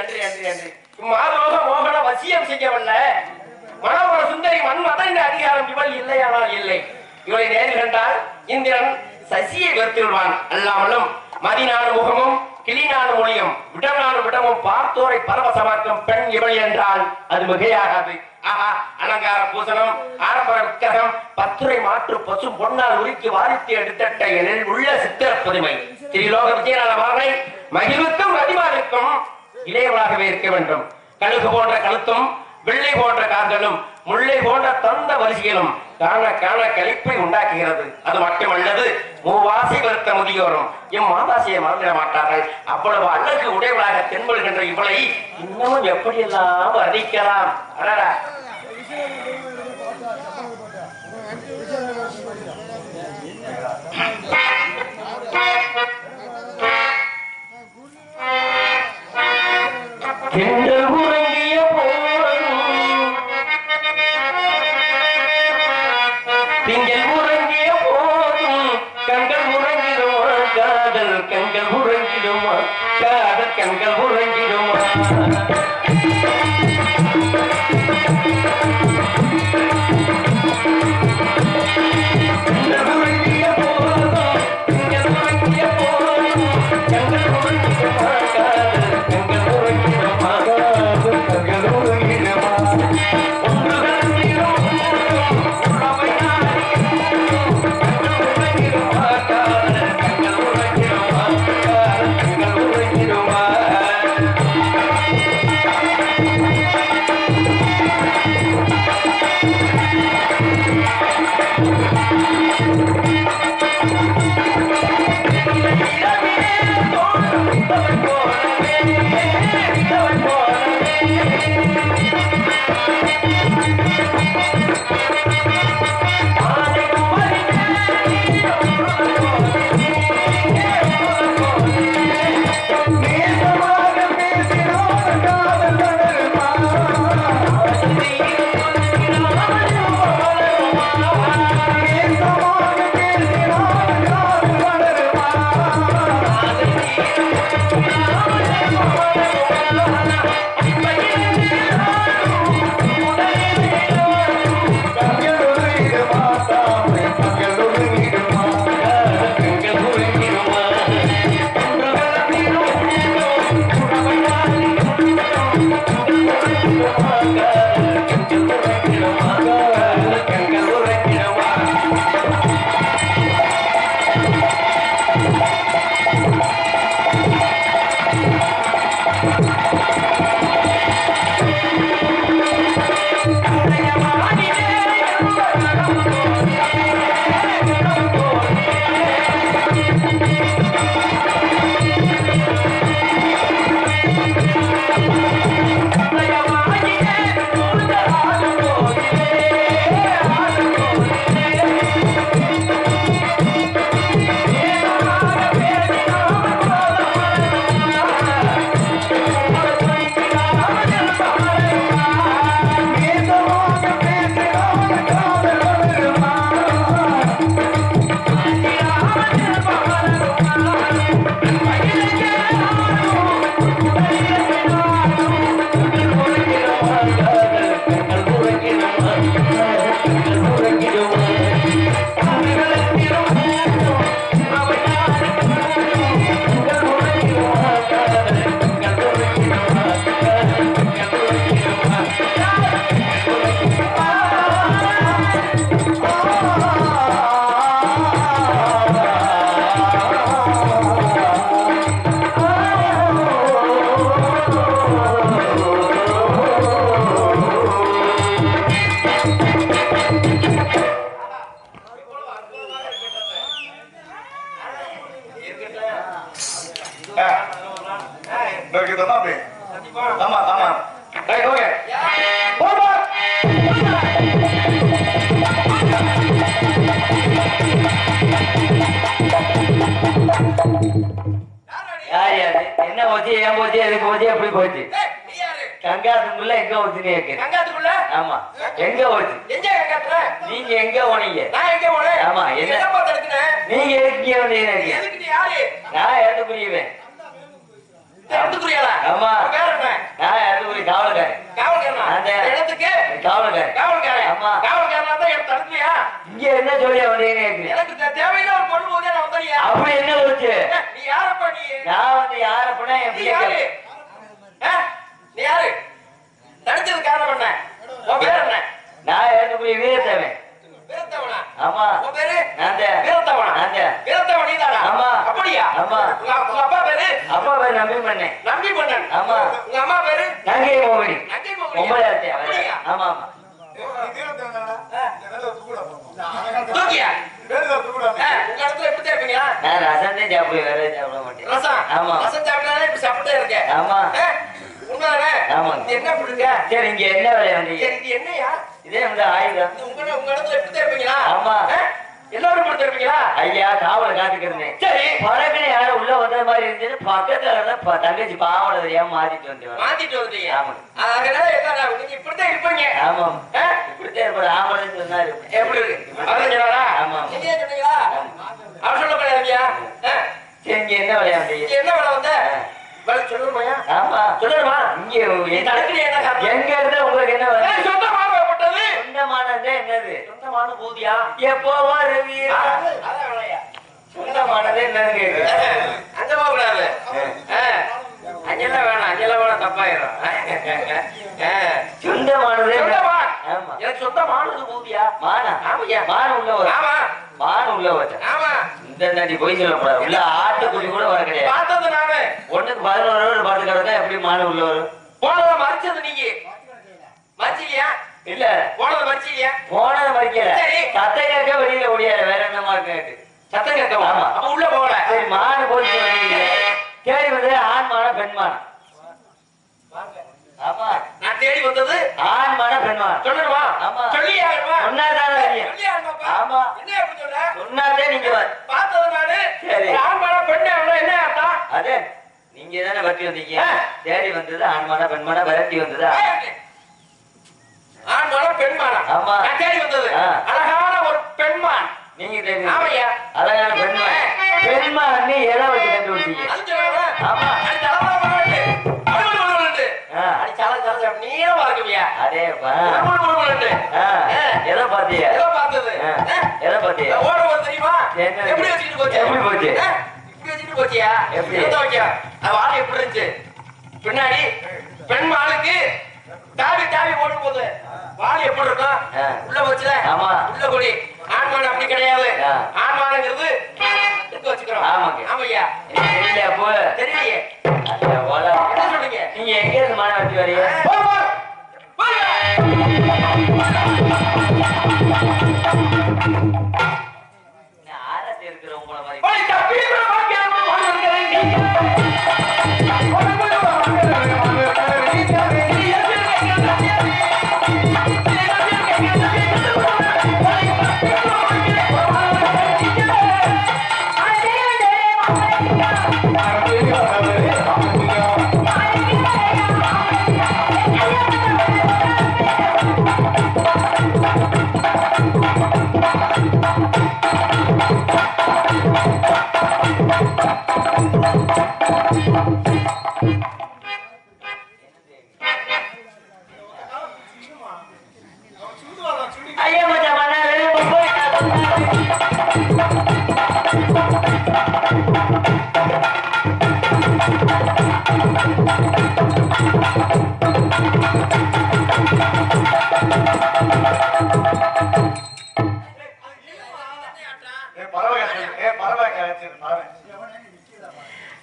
நன்றி நன்றி நன்றி மாதரோக மோகன வசியம் செய்யவல்ல மனோகர சுந்தரி மன்மதன் அதிகாரம் இவள் இல்லையானால் இல்லை. இவளை நேரில் கண்டால் இந்திரன் சசியை வெறுத்து விடுவான். அல்லாமலும் மதிநாடு முகமும் கிளிநாடு மொழியும் விடநாடு விடமும் பார்த்தோரை பரவசமாக்கும் பெண் இவள் என்றால் அது மிகையாகாது. ஆஹா, அலங்கார பூசணம், ஆடம்பர விக்கிரகம், பத்துரை மாற்று பசு பொன்னால் உருக்கி வாரித்து எடுத்தட்ட எனில் உள்ள சித்திர புதுமை திரிலோக விஜயநாத மகனை மகிழ்வுக்கும் ரதிமாருக்கும் இளையவளாகவே இருக்க வேண்டும். கழுகு போன்ற கழுத்தும் வெள்ளை போன்ற கால்களும் முல்லை போன்ற தந்த வரிசைகளும் காண காண கழிப்பை உண்டாக்குகிறது. அது மட்டுமல்லது மூவாசை வருத்த முதியோரும் எம் மாதாசியை மறந்துட மாட்டார்கள். அவ்வளவு அழகு உடையவளாக தென்படுகின்ற இவளை இன்னமும் எப்படியெல்லாம் வர்ணிக்கலாம். அடடா, திங்கள் உறங்கிய திங்கள் உறங்கிய போதும் கண்கள் உறங்கிடுமா காதல் கண்கள் உறங்கிடுமா காதல் கண்கள் உறங்கிடுமா ஆமா ஆமா என்ன போச்சு ஏன் போச்சு எதுக்கு போச்சு எப்படி போச்சு கங்காத்துக்குள்ள எங்க போச்சுன்னு கேட்கிறேன். கங்காத்துக்குள்ள ஆமா எங்க போச்சு எங்க கங்காத்துல நீங்க எங்க போனீங்க நான் எங்க போனேன் ஆமா என்ன நீங்க எதுக்கு வந்தீங்க எதுக்கு நீ யாரு நான் எடுத்து புரியுவேன் எடுத்துக்குறியாடா ஆமா வேற என்ன என்ன சொல்லியா வந்தீங்கன்னு கேக்குறேன். எனக்கு தேவையில்ல ஒரு பொண்ணு போதே நான் வந்தேன். அப்படி என்ன போச்சு? நீ யாரப்பா நீ? நான் வந்து யாரப்பனா என் நீ யாரு? நீ யாரு? நடிச்சது காரணம் என்ன? உன் பேர் என்ன? நான் எடுத்துக்கூடிய வீரத்தேவன். வீரத்தவனா? ஆமா. உன் பேரு? நான் தான். வீரத்தவனா? நான் தான். வீரத்தவன் நீதானா? ஆமா. அப்படியா? ஆமா. உங்க அப்பா பேரு? அப்பா பேர் நம்பி பண்ணேன். நம்பி பண்ணன். ஆமா. உங்க அம்மா பேரு? நங்கை மோகினி. நங்கை மோகினி. ஒன்பதாயிரத்தி. அப்படியா? ஆமா ஆமா. தூக்கியா? உங்க இடத்துல எப்படி தேப்பீங்களா? நான் ரசம் தான் சாப்பிடுவேன், வேற எதுவும் சாப்பிட மாட்டேன். ரசம்? ஆமா. ரசம் சாப்பிட்டாலே இப்படி சாப்பிட்டே இருக்க. ஆமா. உண்மைதானே? ஆமாங்க. இது என்ன புடுங்க? சரி, இங்க என்ன வேலையா வந்தீங்க? சரி, இது என்னையா? இதே வந்து ஆயுதம். இது உங்க இடத்துல எப்படி தேப்பீங்களா? ஆமா. எல்லாரும் இப்படி தேப்பீங்களா? ஐயா காவலை காத்துக்கிறேன். சரி. பறக்குன்னு யாரும் உள்ள வந்த மாதிரி இருந்துச்சு. பக்கத்துல இருந்தா தங்கச்சி பாவனை தெரியாம மாத்திட்டு வந்து. மாத்திட்டு வந்துட்டீங்க. ஆமாங்க. அதனால என்ன நீங்க இப்படித்தான் இருப்பீங்க. ஆமா. இப்படித்தான் இருப்பாரு. ஆம்பளைன்னு சொன்னா இருப்பேன். எப்படி இருக்கு? அதான் சொன்னாரா? ஆமா. நீங்க ஏன் சொன்னீங்களா? அவர் சொல்ல கிடையாதுயா. சரி, இங்க என்ன வேலையா வந்தீங்க? இங்க என்ன வேலை வந்த? வேலை சொல்லணுமாயா? ஆமா. சொல்லணுமா? இங்க நடக்குது என்ன காரணம்? எங்க இருந்தா உங்களுக்கு என்ன வேலை? சொந்தமானப்பட்டது. சொந்தமானது என்னது? சொந்தமான பூதியா? எப்போ ரவி? அதான் வேலையா? சொந்தமானது என்னன்னு கேக்கு. அங்க போக கூடாது. அங்கெல்லாம் வேணாம், அங்கெல்லாம் வேணாம், தப்பாயிரும். சொந்தமானது என்ன? சொந்தமா? ஆமா. எனக்கு சொந்தமானது பூதியா? மானா? ஆமாய்யா. மான் உள்ள வரும். ஆமா. மான் உள்ள வச்ச. ஆமா. இந்த தாண்டி போய் சொல்லக்கூடாது. உள்ள ஆட்டுக்குட்டி கூட வர கிடையாது. பார்த்தது நானு. ஒண்ணுக்கு 11 ரூபாய் பார்த்து கிடந்தா எப்படி மான் உள்ள வரும்? போனதை மறைச்சது நீங்க. மறைச்சிலையா? இல்ல, போனதை மறைச்சிலையா? போனதை மறிக்கல. சரி. சத்தம் கேட்க வெளியில ஓடியாரு. வேற என்னமா கேட்டு சத்தம் கேட்கவா? ஆமா. அப்ப உள்ள போகல. சரி, மான் போய் தேடி வந்து ஆண் மான பெண் மான. ஆமா. நான் தேடி வந்தது ஆண் மான பெண் மான. சொல்லணுமா? ஆமா. சொல்லியா ஆகணுமா? சொன்னாதானே தெரியும். சொல்லியா ஆகணுமாப்பா? ஆமா. என்ன அப்படி சொல்ற? சொன்னாதே நீங்க பார்த்தது நானு. சரி. ஒரு ஆண் மேல பெண் மேல என்ன அர்த்தம்? அதே நீங்க தானே வட்டி வந்தீங்க. தேடி வந்தது ஆண் மான பெண் மான. விரட்டி வந்தது ஆண் மேல பெண் மேல. ஆமா. நான் தேடி வந்தது அழகான ஒரு பெண்மான். நீங்க தேடி ஆமையா? அழகான பெண்மான். பெண்மான் நீ எதை வச்சு கண்டுபிடிச்சீங்க? அது சொல்லுங்க. ஆமா. அது தலவாட்டு. அழுகுழுகுழுண்டு. அது சல சல சல நீளமா இருக்குமியா? அதேப்பா. அழுகுழுகுழுண்டு. எதை பாத்தியா? ஏதோ பார்த்தது. எதை பாத்தியா? ஓட போது தெரியுமா? என்ன? எப்படி வச்சுட்டு போச்சு? எப்படி போச்சு? இப்படி வச்சுட்டு போச்சியா? எப்படி? எந்த வைக்க? அது வாழை எப்படி இருந்துச்சு? பின்னாடி பெண்மானுக்கு தாவி தாவி ஓடும் போது வாழை எப்படி இருக்கும்? உள்ள போச்சுல? ஆமா. உள்ள கொடி. ஆண்மான் அப்படி கிடையாது. ஆ. ஆண்மானுங்கிறது இங்க வச்சுக்கிறோம். ஆமாங்க. ஆமையா? தெரியல அப்போ. தெரியலையே. அந்த ஓலை. என்ன சொல்றீங்க? நீங்க எங்க இருந்து மான வட்டி வரீங்க? ஆரத்தி இருக்கிற உங்களை மாதிரி. ஐயா மச்சான் பண்ணாரு.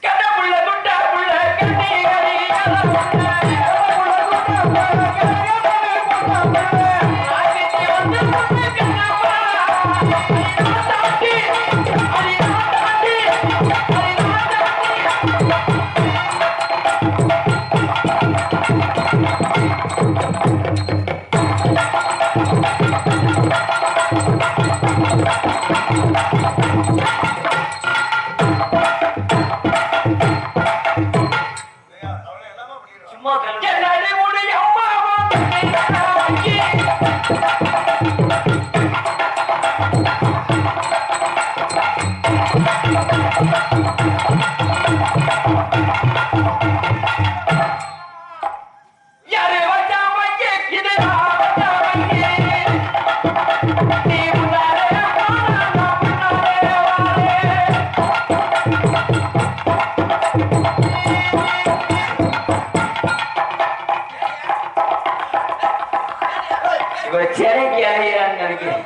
கட்ட புள்ள குட்ட புள்ள கட்டி கடி சும்மா கல்வி யாரு வச்சா வைக்க இது வச்சா வைக்க நீ முன்னாலே சிலைக்கு அறையிறான்னு நினைக்கிறேன்.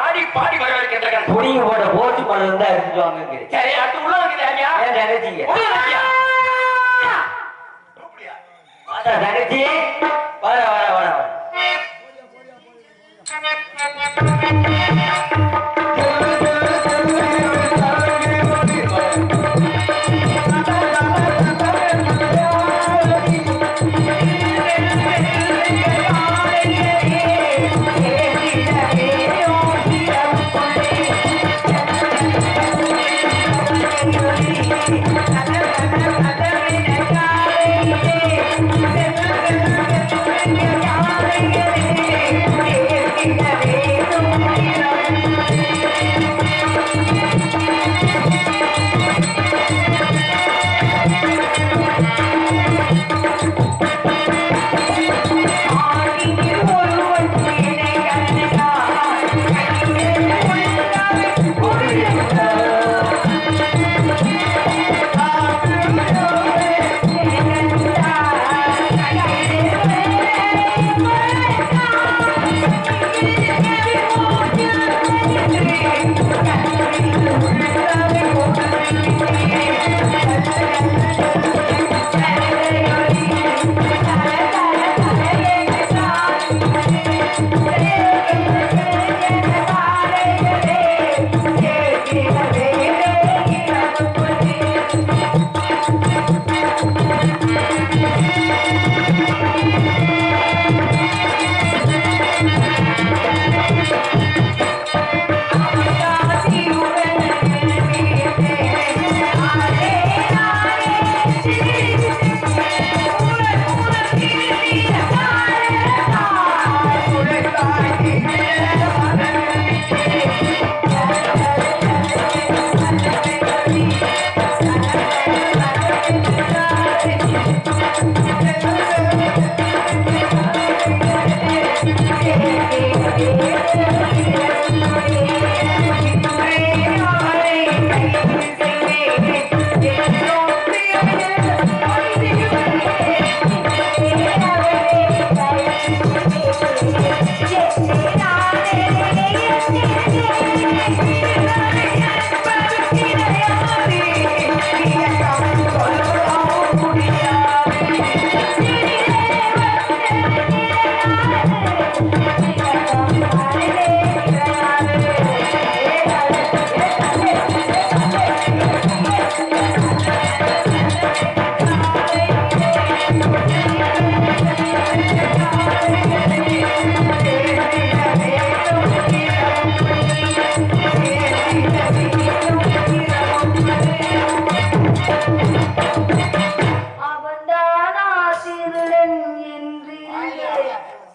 ஆடி பாடி வரவேற்கின்றார்கள். புடிங்க போட்ட போட்டு கொண்டு வந்தா எடுத்துட்டு வாங்க. சரி, அடுத்து உள்ள இருக்குது ஐயா. ஏன் தங்கச்சிங்க? உள்ள இருக்கியா? தங்கச்சி வர வர வர வர.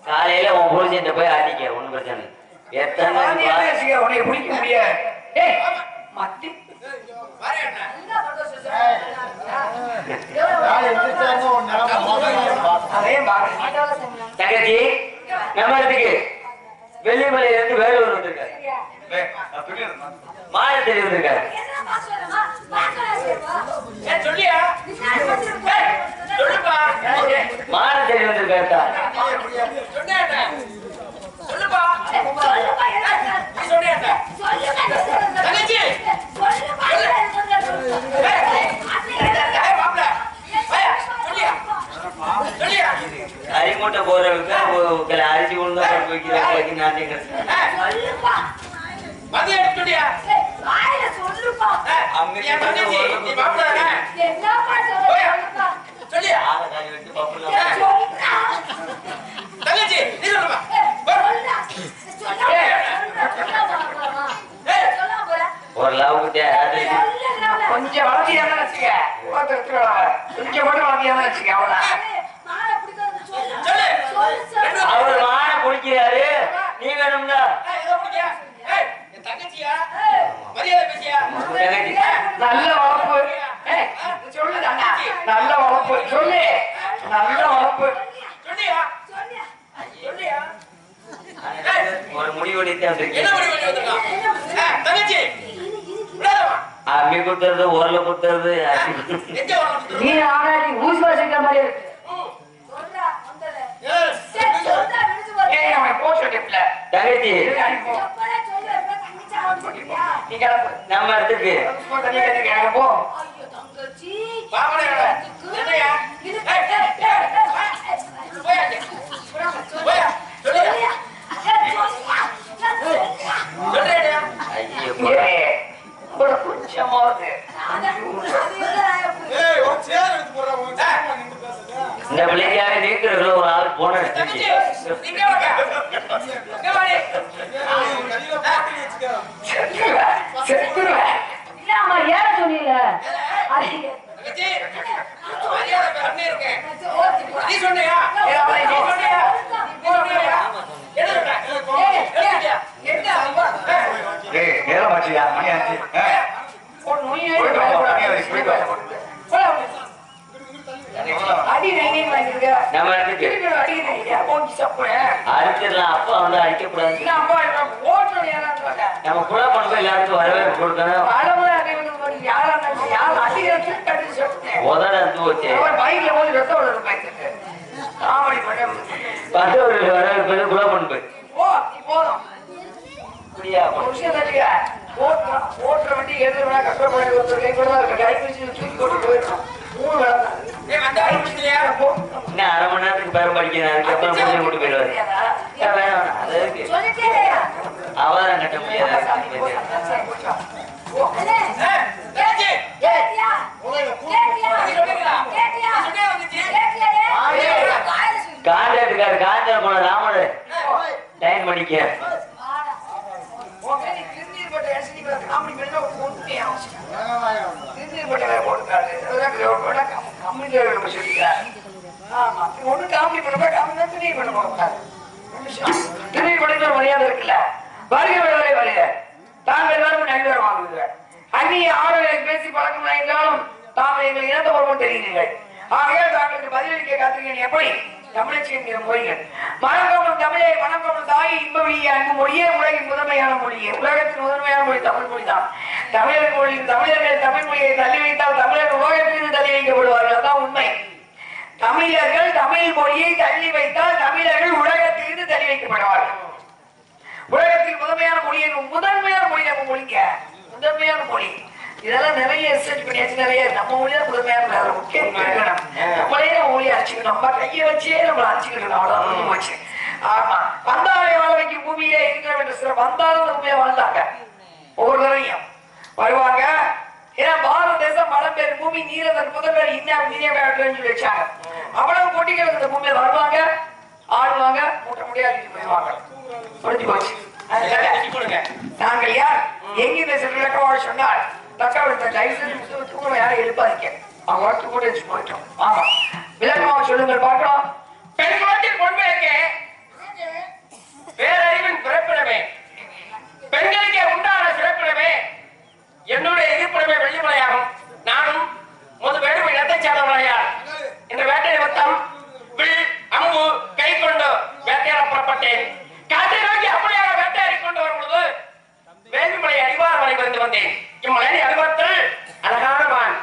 காலையில உன் புரிஞ்ச போய் ஆட்டிக்க, ஒண்ணும் பிரச்சனை. எத்தனை உன்னை பிடிக்க முடியாது. தங்கச்சி நம்மளுக்கு வெள்ளிமலையில இருந்து வேலூர் வந்திருக்காரு, மாயத்தேடி வந்திருக்காரு. மாயத்தேடி வந்திருக்காரு. அரிமூட்டை போறவங்க அரிசி உள்ள வைக்கிறேன் நாட்டிங்க. ஒரு லவ்க்கு கொஞ்சம் வளர்த்தியான வச்சுக்க கொஞ்சம் மட்டும் வளர்த்தியான வச்சுக்க அவ்வளவுதான். அவர் மான குடிக்கிறாரு, நீ வேணும்ல நல்ல வளர்ப்பு சொல்லு, நல்ல வளர்ப்பு சொல்லு, நல்ல வளர்ப்பு ஒரு முடிவெடுத்து அம்மி குத்துறது, உரல குத்துறது. நீ ஆனாடி ஊசி வச்சுக்கிற மாதிரி இருக்கு. தங்கச்சி நம்ம இடத்துக்கு கொஞ்சமாவது இந்த பிள்ளைக்காக நீக்கிறதுல ஒரு ஆள் போன ஏற சொன்னீங்க நம்ம இடத்துக்கு அடிச்சிடலாம். அப்பா வந்து அடிக்கக்கூடாது. நம்ம கூட கொண்டு போய் எல்லாருக்கும் வரவேற்பு கொடுக்கணும். உதட வச்சு பத்தவர்கள் வரவேற்பது கூட கொண்டு போய் ஓட்டுற வண்டி எழுதுறா கஷ்டப்பட்டு ஒருத்தர் கை கூட கை பிடிச்சி தூக்கி போட்டு போயிடும். 3 வேலை தான். இன்னும் அரை மணி நேரத்துக்கு பேரம் படிக்கிறேன். அதுக்கப்புறம் புள்ளி கூட்டு போயிடுவாரு. அது அவதான் கட்ட முடியாது. காஞ்சாட்டுக்காரு காஞ்சா போன ராமனு டைம் பண்ணிக்க மரியாதை இருக்குல்ல. வருக விடுதலை வருக. தாங்கள் எல்லாரும் நண்பர் வாங்குவீர்கள். அந்நிய ஆளுநரை பேசி பழக்கம் இருந்தாலும் தாங்கள் எங்கள் இனத்த ஒருவன் தெரியுங்கள். ஆகையால் தாங்களுக்கு பதிலளிக்க காத்திருக்கேன். எப்படி தமிழச்சியின் மொழிகள் மனக்கோமம் தமிழே மனக்கோமம் தாய் இன்பமொழியே அன்பு மொழியே உலகின் முதன்மையான மொழியே. உலகத்தின் முதன்மையான மொழி தமிழ் மொழி தான். தமிழர் மொழி தமிழர்கள் தமிழ் மொழியை தள்ளி வைத்தால் தமிழர் உலகத்திலிருந்து தள்ளி வைக்கப்படுவார்கள். அதான் உண்மை. தமிழர்கள் தமிழ் மொழியை தள்ளி வைத்தால் தமிழர்கள் உலகத்திலிருந்து தள்ளி வைக்கப்படுவார்கள். உலகத்தில் முதன்மையான மொழி முதன்மையான மொழி நம்ம மொழிங்க முதன்மையான மொழி. இதெல்லாம் நிறைய ரிசர்ச் பண்ணியாச்சு. நிறைய நம்ம மொழிதான் முதன்மையான நம்மளே நம்ம மொழியை அடிச்சுக்கணும். நம்ம கையை வச்சே நம்மளை அடிச்சுக்கிட்டு அவ்வளவு போச்சு. ஆமா, வந்தாலே வாழ வைக்கும் பூமியிலே இருக்கிற என்ற சில வந்தாலும் பூமியில வாழ்ந்தாங்க. ஒவ்வொரு தடவையும் வருவாங்க. ஏன்னா பாரத தேசம் பலம் பேர் பூமி நீரதன் முதல்வர் இந்தியாவுன்னு சொல்லி வச்சாங்க. அவ்வளவு போட்டிகள் இந்த பூமியில வருவாங்க, ஆடுவாங்க, மூட்ட முடியாது போயிடுவாங்க. முடிஞ்சு போச்சு. நாங்கள் யார் எங்கிருந்த சில சொன்னால் யாரும் எழுப்பாதீங்க. அவங்க வளர்த்து கூட போயிட்டோம். ஆமா, விளக்கமாக சொல்லுங்கள் பார்க்கலாம். பெண் குலத்தில் பொன்விளக்க பேரறிவின் பிறப்பிடமே, பெண்களுக்கே உண்டான சிறப்பிடமே, என்னுடைய எதிர்ப்பிடமே வெள்ளிமலையாகும். நானும் முது வேடுமை இனத்தை சார்ந்தவளையார் இந்த வேட்டை நிமித்தம் வில் அம்பு கை கொண்டு வேட்டையாட புறப்பட்டேன். காற்றை நோக்கி அப்படியாக வேட்டையாடி கொண்டு வரும் பொழுது வேள்விமலை அடிவார வரை வந்து வந்தேன். இம்மலை அடிவாரத்தில் அழகான மான்,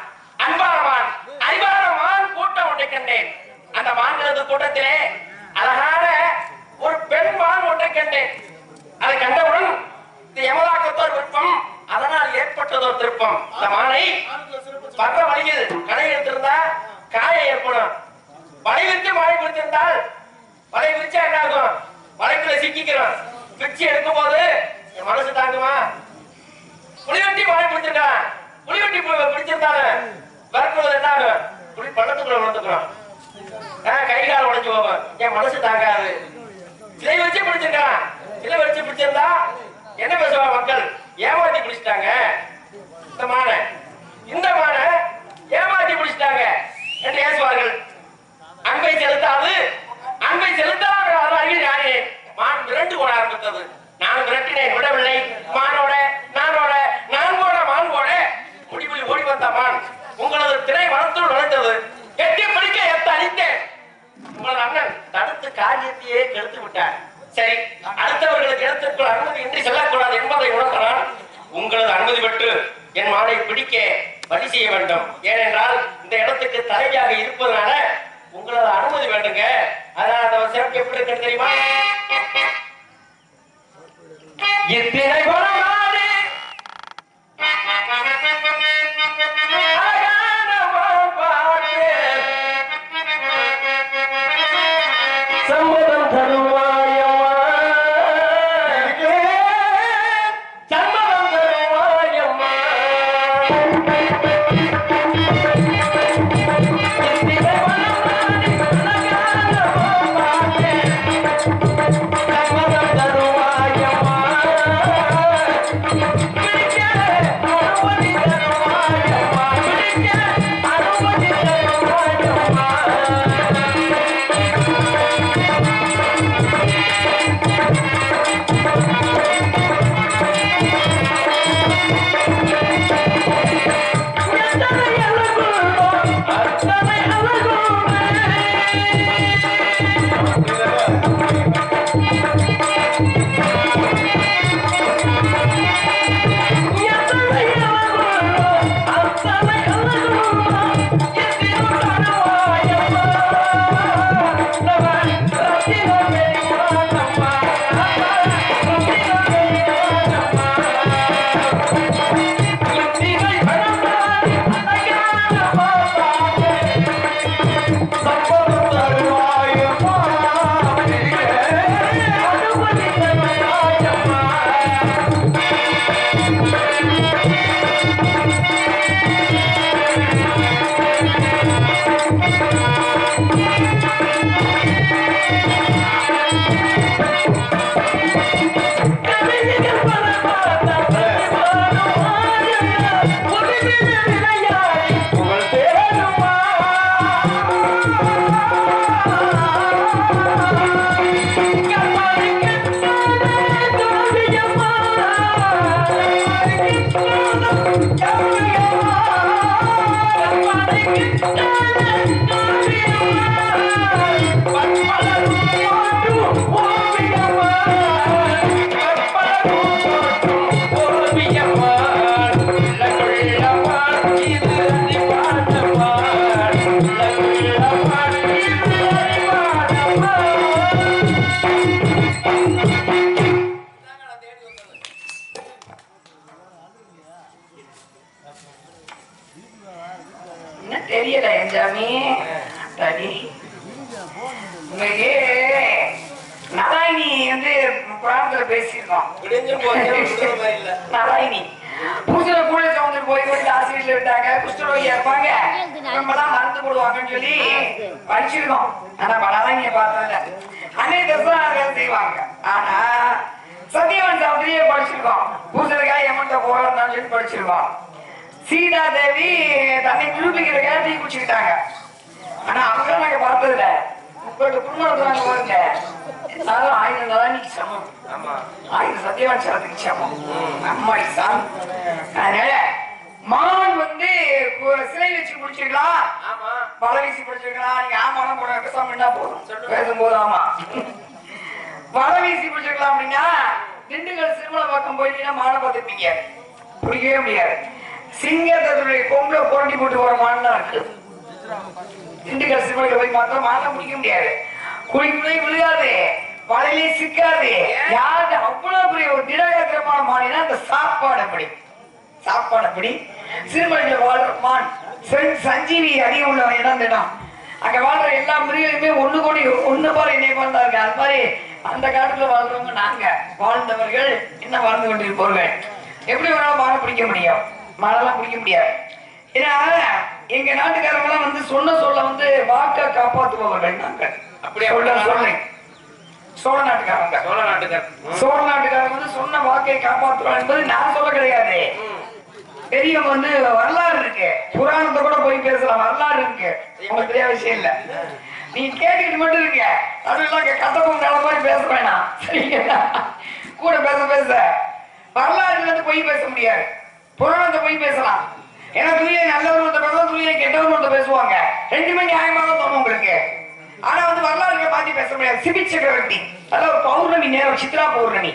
அன்பான மான், அறிவான மான் கூட்டம் ஒன்றை கண்டேன். அந்த மான்களது கூட்டத்திலே அழகான ஒரு பெண் மான் ஒன்றை கண்டேன். அதை கண்டவுடன் இது யமலாக்கத்தோர் விருப்பம், அதனால் ஏற்பட்டதோர் திருப்பம். இந்த மானை பற்ற வழியில் கடை எடுத்திருந்தா காயை ஏற்படும். வலை விரித்து மழை பிடிச்சிருந்தால் வலை விரிச்சா என்ன ஆகும்? வலைக்குள்ள சிக்கிக்கிறோம். பிச்சு எடுக்கும் போது என் மனசு தாங்குமா? புளிவெட்டி மழை பிடிச்சிருக்கான். புளிவெட்டி பிடிச்சிருந்தாங்க வரக்குள்ள என்ன ஆகும்? புளி பள்ளத்துக்குள்ள விழுந்துக்கிறோம். கை கால் உடைஞ்சு போவோம். என் மனசு தாங்காது. இதை வச்சு பிடிச்சிருக்கான். சில வச்சு பிடிச்சிருந்தா என்ன பேசுவாங்க மக்கள்? ஏமாத்தி பிடிச்சிட்டாங்க இந்த மானை ஏமாத்தி பிடிச்சிட்டாங்க என்று பேசுவார்கள். அன்பை செலுத்தாது அன்பை செலுத்தாத யாரே மான் விரண்டு போட ஆரம்பித்தது. நான் விரட்டினேன், விடவில்லை. மானோட நானோட நான் போட மான் போட முடிவில் ஓடி வந்த மான் உங்களது திரை வளர்த்து நுழைந்தது. கெட்டி பிடிக்க எத்த அழித்தேன். உங்களது அண்ணன் தடுத்து காரியத்தையே கெடுத்து விட்டார். சரி, அடுத்தவர்களுக்கு இடத்திற்குள் அனுமதி இன்றி செல்லக்கூடாது என்பதை உணர்ந்தான். உங்களது அனுமதி பெற்று என் மானை பிடிக்க வழி செய்ய வேண்டும். ஏனென்றால் இந்த இடத்துக்கு தலைவியாக இருப்பதனால உங்களது அனுமதி வேண்டுங்க. அதனால அந்த சிறப்பு எப்படி இருக்கு தெரியுமா? எத்தனை குணமானே சம்மதம் தருவாயம்மா, சம்மதம் தருவாயம்மா. தெரியல எஞ்சாமி நாராயணி வந்து பிராணத்துல பேசியிருக்கோம். நாராயணி பூசல கூட வந்து போய் ஆசிரியர்ல விட்டாங்க. குஷ்டரோகியா இருப்பாங்க, நம்மளாம் மருந்து போடுவாங்கன்னு சொல்லி படிச்சிருக்கோம். ஆனா நாராயணிய பார்த்ததில்ல. அன்னைய தர்சனம் செய்வாங்க. ஆனா சத்தியவன் சௌதரியை படிச்சிருக்கோம். பூசலுக்காக எமன்ட்ட போறான்னு சொல்லி படிச்சிருக்கோம். சீதா தேவி தன்னை நிரூபிக்கிறதுக்காக தீ குடிச்சுக்கிட்டாங்க. ஆனா அவங்க நாங்க பார்த்ததில்ல. உங்களுக்கு குடும்பம் பாருங்க, எல்லாரும் 1000 நலானிக்கு சமம், 1000 சத்தியவான் சரத்துக்கு சமம். அம்மாடி சாமி. அதனால மான் வந்து சிலை வச்சு முடிச்சிருக்கலாம், பல வீசி பிடிச்சிருக்கலாம். நீங்க ஆமாலாம் போட பேசாம போதும், பேசும்போது ஆமா வலை வீசி பிடிச்சிருக்கலாம். அப்படின்னா திண்டுக்கல் சிறுமலை பக்கம் போயிட்டீங்கன்னா மானை பார்த்துருப்பீங்க, பிடிக்கவே முடியாது. சிங்கத்தோடைய கொம்புல புரண்டி போட்டு போற மான் தான் இருக்கு. திண்டுக்கல் சிறுமலையில போய் பார்த்தா மானை பிடிக்க முடியாது. குழிக்குள்ளே விழுகாது, வலையிலே சிக்காது. யாரு அவ்வளவு பெரிய ஒரு திடகாத்திரமான மானினா அந்த சாப்பாடு அப்படி சிறுமலையில வாழ்ற மான் சஞ்சீவி அதிகம் உள்ள இடம் இடம். அங்க வாழ்ற எல்லா மிருகங்களுமே ஒண்ணு பாரு என்னை பார்த்தா இருக்கு. அது மாதிரி அந்த காட்டுல வாழ்றவங்க நாங்க வாழ்ந்தவர்கள் என்ன வாழ்ந்து கொண்டிருப்பவர்கள். எப்படி வேணாலும் மானை பிடிக்க முடியும், மானெல்லாம் பிடிக்க முடியாது. ஏன்னா எங்க நாட்டுக்காரங்க எல்லாம் வந்து சொல்ல வந்து வாக்க காப்பாற்றுபவர்கள் நாங்கள். அப்படி சோழ நாட்டுக்காரங்க. சோழ நாட்டுக்கார். சோழ நாட்டுக்காரங்க வந்து சொன்ன வாக்கை காப்பாற்றுவான் என்பது நான் சொல்ல கிடையாது. பெரியவங்க வந்து வரலாறு இருக்கு, புராணத்தை கூட போய் பேசலாம், வரலாறு இருக்கு, உங்களுக்கு தெரியாத விஷயம் இல்ல. நீ கேட்டுக்கிட்டு மட்டும் இருக்க, அதெல்லாம் கட்டப்பம் நல்ல மாதிரி பேச வேணாம், சரிங்களா? கூட பேச பேச வரலாறுல இருந்து போய் பேச முடியாது, புராணத்தை போய் பேசலாம். ஏன்னா துணியை நல்லவர் ஒருத்த பேசலாம், துணியை கெட்டவர் ஒருத்த பேசுவாங்க, ரெண்டுமே நியாயமாக தான் தோணும் உங்களுக்கு. ஆனா வந்து வரலாறுகளை மாத்தி பேச முடியாது. சிபி சக்கரவர்த்தி அதாவது பௌர்ணமி நேரம், சித்ரா பௌர்ணமி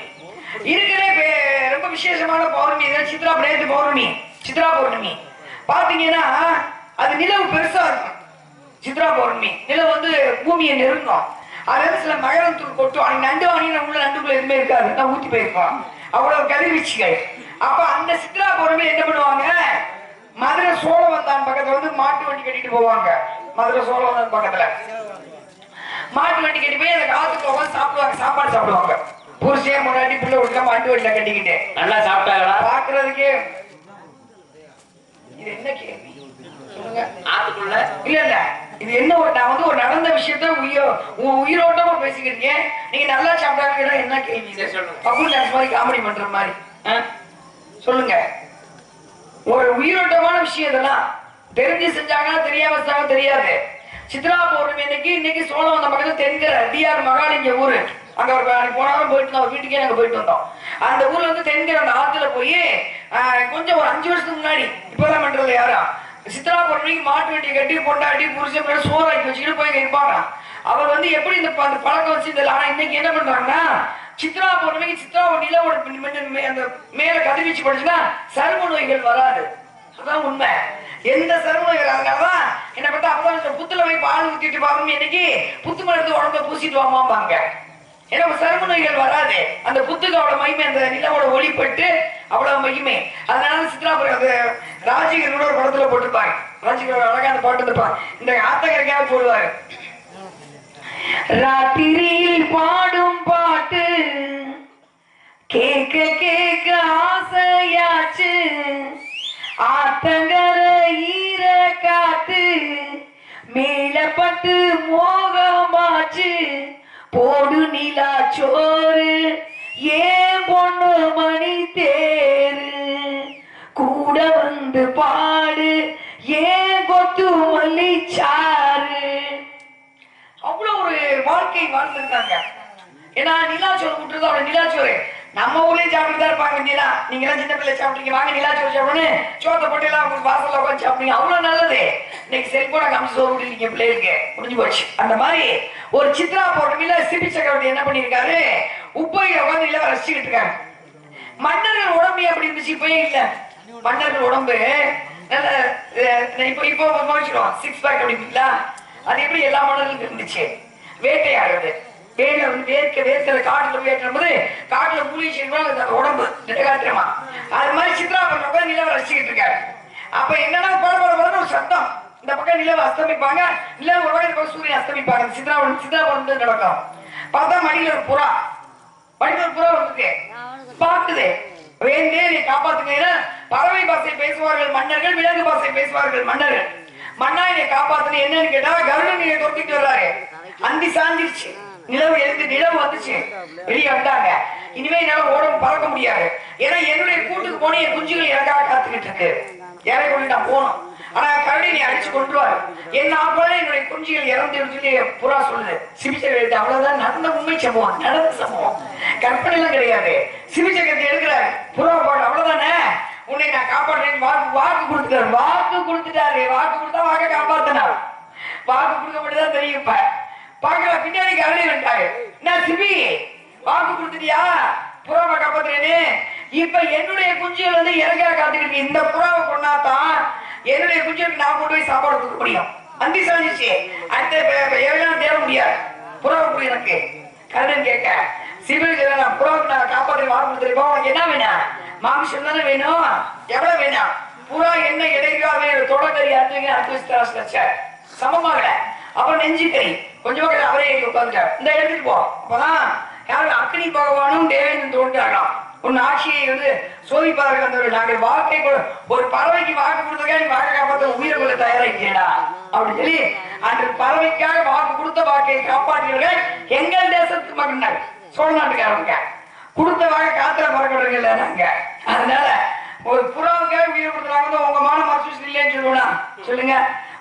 இருக்கிறே ரொம்ப விசேஷமான பௌர்ணமி. சித்ரா நேற்று பௌர்ணமி, சித்ரா பௌர்ணமி பாத்தீங்கன்னா அது நிலவு பெருசா இருக்கும். சித்ரா பௌர்ணமி நிலவு வந்து பூமியை நெருங்கும். அது சில மகரம் தூள் கொட்டும். அன்னைக்கு நண்டு வாங்கின உள்ள நண்டுக்குள்ள எதுவுமே இருக்காது, நான் ஊத்தி போயிருக்கோம், அவ்வளவு கதிர்வீச்சுகள். அப்ப அந்த சித்ரா பௌர்ணமி என்ன பண்ணுவாங்க, மதுரை சோழவந்தான் பக்கத்துல வந்து மாட்டு வண்டி கட்டிட்டு போவாங்க. மதுரை சோழவந்தான் பக்கத்துல மாட்டு வண்டி கட்டி போய் அந்த காலத்துக்கு உட்காந்து சாப்பிடுவாங்க, சாப்பாடு சாப்பிடுவாங்க. புருஷே முன்னாடி பிள்ளை விட்டு மாட்டு வண்டியில கட்டிக்கிட்டு நல்லா சாப்பிட்டாங்களா? பாக்குறதுக்கே இது என்ன கேள்வி சொல்லுங்க. ஆத்துக்குள்ள இல்ல இல்ல இது என்ன, நான் வந்து ஒரு நடந்த விஷயத்த உயிரோட்டமா பேசிக்கிட்டு நீங்க நல்லா சாப்பிட்டாங்க என்ன கேள்வி? பபுல் டான்ஸ் மாதிரி காமெடி பண்ற மாதிரி சொல்லுங்க. ஒரு உயிரோட்டமான விஷயம் இதெல்லாம் தெரிஞ்சு செஞ்சாங்க, தெரியாம செஞ்சாங்க தெரியாது. சித்ரா பௌர்ணமி இன்னைக்கு சோழவந்த பக்கத்துல தென்கரை டிஆர் மகாலிங்க ஊரு, அங்க ஒரு போனாலும் போயிட்டு ஒரு வீட்டுக்கே நாங்க போயிட்டு வந்தோம். அந்த ஊர்ல வந்து தென்கரை அந்த ஆத்துல போய் கொஞ்சம் ஒரு 5 வருஷத்துக்கு முன்னாடி, இப்பதான் பண்றது யாரா, சித்ரா பௌர்ணமிக்கு மாட்டு வண்டியை கட்டி கொண்டாடி புருஷன் சோறாக்கி வச்சுக்கிட்டு போய் இருப்பாங்க. அவர் வந்து எப்படி இந்த பழக்கம் வச்சு இந்த, ஆனா இன்னைக்கு என்ன பண்றாங்கன்னா சித்ரா பௌர்ணமிக்கு சித்ரா நிலவோட அந்த மேல கதிர்வீச்சு படிச்சுன்னா சரும நோய்கள் வராது. அதான் உண்மை. எந்த சரும நோய்கள், அதனாலதான் என்ன பார்த்தா அப்பதான் புத்துல போய் பால் ஊத்திட்டு பாருங்க, இன்னைக்கு புத்து மருந்து உடம்ப பூசிட்டு வாமாம்பாங்க. ஏன்னா சரும நோய்கள் வராது, அந்த புத்துக்கு அவ்வளவு மகிமை, அந்த நிலவோட ஒளிப்பட்டு அவ்வளவு மகிமை. அதனால சித்ராபுரம் அது ராஜகிரோட ஒரு படத்துல போட்டிருப்பாங்க, ராஜகிரோட அழகா அந்த பாட்டு இருப்பாங்க, இந்த ஆத்தகரைக்காக போடுவாரு. ராத்திரியில் பாடும் பாட்டு கேட்க கேட்க ஆசையாச்சு, ஆத்தங்கர ஈர காத்து மேலப்பட்டு மோகமாச்சு, போடு நிலா சோறு ஏன் பொண்ணு மணி தேரு கூட வந்து பாடு ஏன் கொத்து மல்லிச்சாரு. அவ்வளவு ஒரு வாழ்க்கை வாழ்ந்துருக்காங்க. ஏன்னா நிலாச்சோறு விட்டுருந்தோம், அவளை நிலாச்சோறு நம்ம ஊர்லயும் சாப்பிட்டு தான் இருப்பாங்க. நிலா நீங்க எல்லாம் சின்ன பிள்ளை சாப்பிட்டீங்க, வாங்க நிலாச்சோறு சாப்பிடணும், சோத்தை போட்டு எல்லாம் உங்களுக்கு வாசல்ல உட்காந்து சாப்பிட்டீங்க, அவ்வளவு நல்லது. இன்னைக்கு செல்போனை காமிச்சு சோறு விட்டுருக்கீங்க பிள்ளைகளுக்கு, முடிஞ்சு போச்சு. அந்த மாதிரி ஒரு சித்ரா பௌர்ணமியில சிபி சக்கரவர்த்தி என்ன பண்ணிருக்காரு, உப்பையில உட்காந்து நிலவை ரசிச்சுக்கிட்டு இருக்காரு. மன்னர்கள் உடம்பு அப்படி இருந்துச்சு, இப்பயே இல்ல. மன்னர்கள் உடம்பு நல்ல இப்போ வச்சுருவோம் 6 பேக் அப்படிங்களா, அது எப்படி எல்லா மன்னர்களுக்கும் இருந்துச்சு. வேட்டையாடுறது, வேலை வந்து வேர்க்கிற காட்டுல வேட்டும்போது காட்டுல மூலிகை உடம்பு திடகாத்திரமா, அது மாதிரி சித்ரா பௌர்ணமி நிலவை ரசிச்சுக்கிட்டு இருக்காரு. அப்ப என்னன்னா பல ஒரு சத்தம், இந்த பக்கம் நிலவு அஸ்தமிப்பாங்க, நிலவு ஒரு பக்கம் சூரியன் அஸ்தமிப்பாங்க. சித்ரா பௌர்ணமி நடக்கும். பார்த்தா மடியில ஒரு புறா, மடியில ஒரு புறா வந்துருக்கு, பாக்குது, வேண்டே நீ காப்பாத்துங்க. பறவை பாசை பேசுவார்கள் மன்னர்கள், விலங்கு பாசை பேசுவார்கள் மன்னர்கள். மன்னா என்னை காப்பாத்துன்னு என்னன்னு கேட்டா கருடன் நீங்க தொட்டிட்டு வர்றாரு. அந்தி சாஞ்சிருச்சு, நிலவு எழுந்து நிலவு வந்துச்சு, வெளியே வந்தாங்க. இனிமே என்னால ஓடம் பறக்க முடியாது, ஏன்னா என்னுடைய கூட்டுக்கு போன என் குஞ்சுகள் எனக்காக காத்துக்கிட்டு இருக்கு, இறங்கி கொண்டு நான் போகணும். ஆனா கருணை நீ அடிச்சு கொண்டுருவாரு, என்ன ஆப்போல என்னுடைய குஞ்சுகள் இறந்து சொல்லி புறா சொல்லுது. சிபிச்சக்கரத்தை அவ்வளவுதான் நடந்த உண்மை சம்பவம், நடந்த சம்பவம், கற்பனை எல்லாம் கிடையாது. சிபிச்சக்கரத்தை எடுக்கிறாரு, புறா பாடு அவ்வளவுதானே, உன்னை நான் காப்பாற்றேன் வாக்கு கொடுத்துட்டாரு. வாக்கு கொடுத்துட்டாரு, வாக்கு கொடுத்தா வாக்க காப்பாத்தினார். வாக்கு கொடுக்க மட்டும்தான் தெரியும். இப்ப பாக்கல பின்னாடி கருணை வந்துட்டாரு, நான் சிபி வாக்கு கொடுத்துட்டியா புறாவை காப்பாத்துறேன்னு. இப்ப என்னுடைய குஞ்சுகள் வந்து இறங்கா காத்துக்கிட்டு, இந்த புறாவை கொண்டாதான் என்னுடைய குஞ்சுகளுக்கு நான் கொண்டு போய் சாப்பாடு கொடுக்க முடியும். அந்தி சாஞ்சிச்சு, அடுத்த எவ்வளவு தேட முடியாது புறாவை எனக்கு. கருணன் கேட்க சிவனுக்கு புறாவுக்கு நான் காப்பாற்றி வாக்கு கொடுத்துருப்போம், உனக்கு என்ன வேணும், மாமிசம் தானே வேணும், எவ்வளவு வேணும், புறா என்ன இடைக்காவே தொடக்கறி அறுத்து வச்சு சமமாகல. அப்புறம் நெஞ்சு கறி கொஞ்சம் அவரே உட்காந்துட்டார், இந்த எடுத்துட்டு போ. அப்பதான் யாரும் அக்னி பகவானும் தேவேந்திரன் தோன்றாங்களாம். உன் ஆட்சியை வந்து சோதிப்பார்கள் வந்தவர்கள். நாங்கள் வாக்கை ஒரு பறவைக்கு வாக்கு கொடுத்ததுக்காக நீ வாக்கு காப்பாற்ற உயிரை கொள்ள தயாராகிட்டேடா அப்படின்னு சொல்லி அன்று பறவைக்காக வாக்கு கொடுத்த வாக்கை காப்பாற்றியவர்கள் எங்கள் தேசத்துக்கு மகன் சோழ நாட்டுக்காரங்க. கொடுத்த வாக்கை காத்துல பறக்கிறவர்கள் நாங்க. அதனால ஒரு புறாவுக்காக உயிரை கொடுத்தாங்க. உங்க மான மனசு இல்லைன்னு சொல்லுவோம். சொல்லுங்க.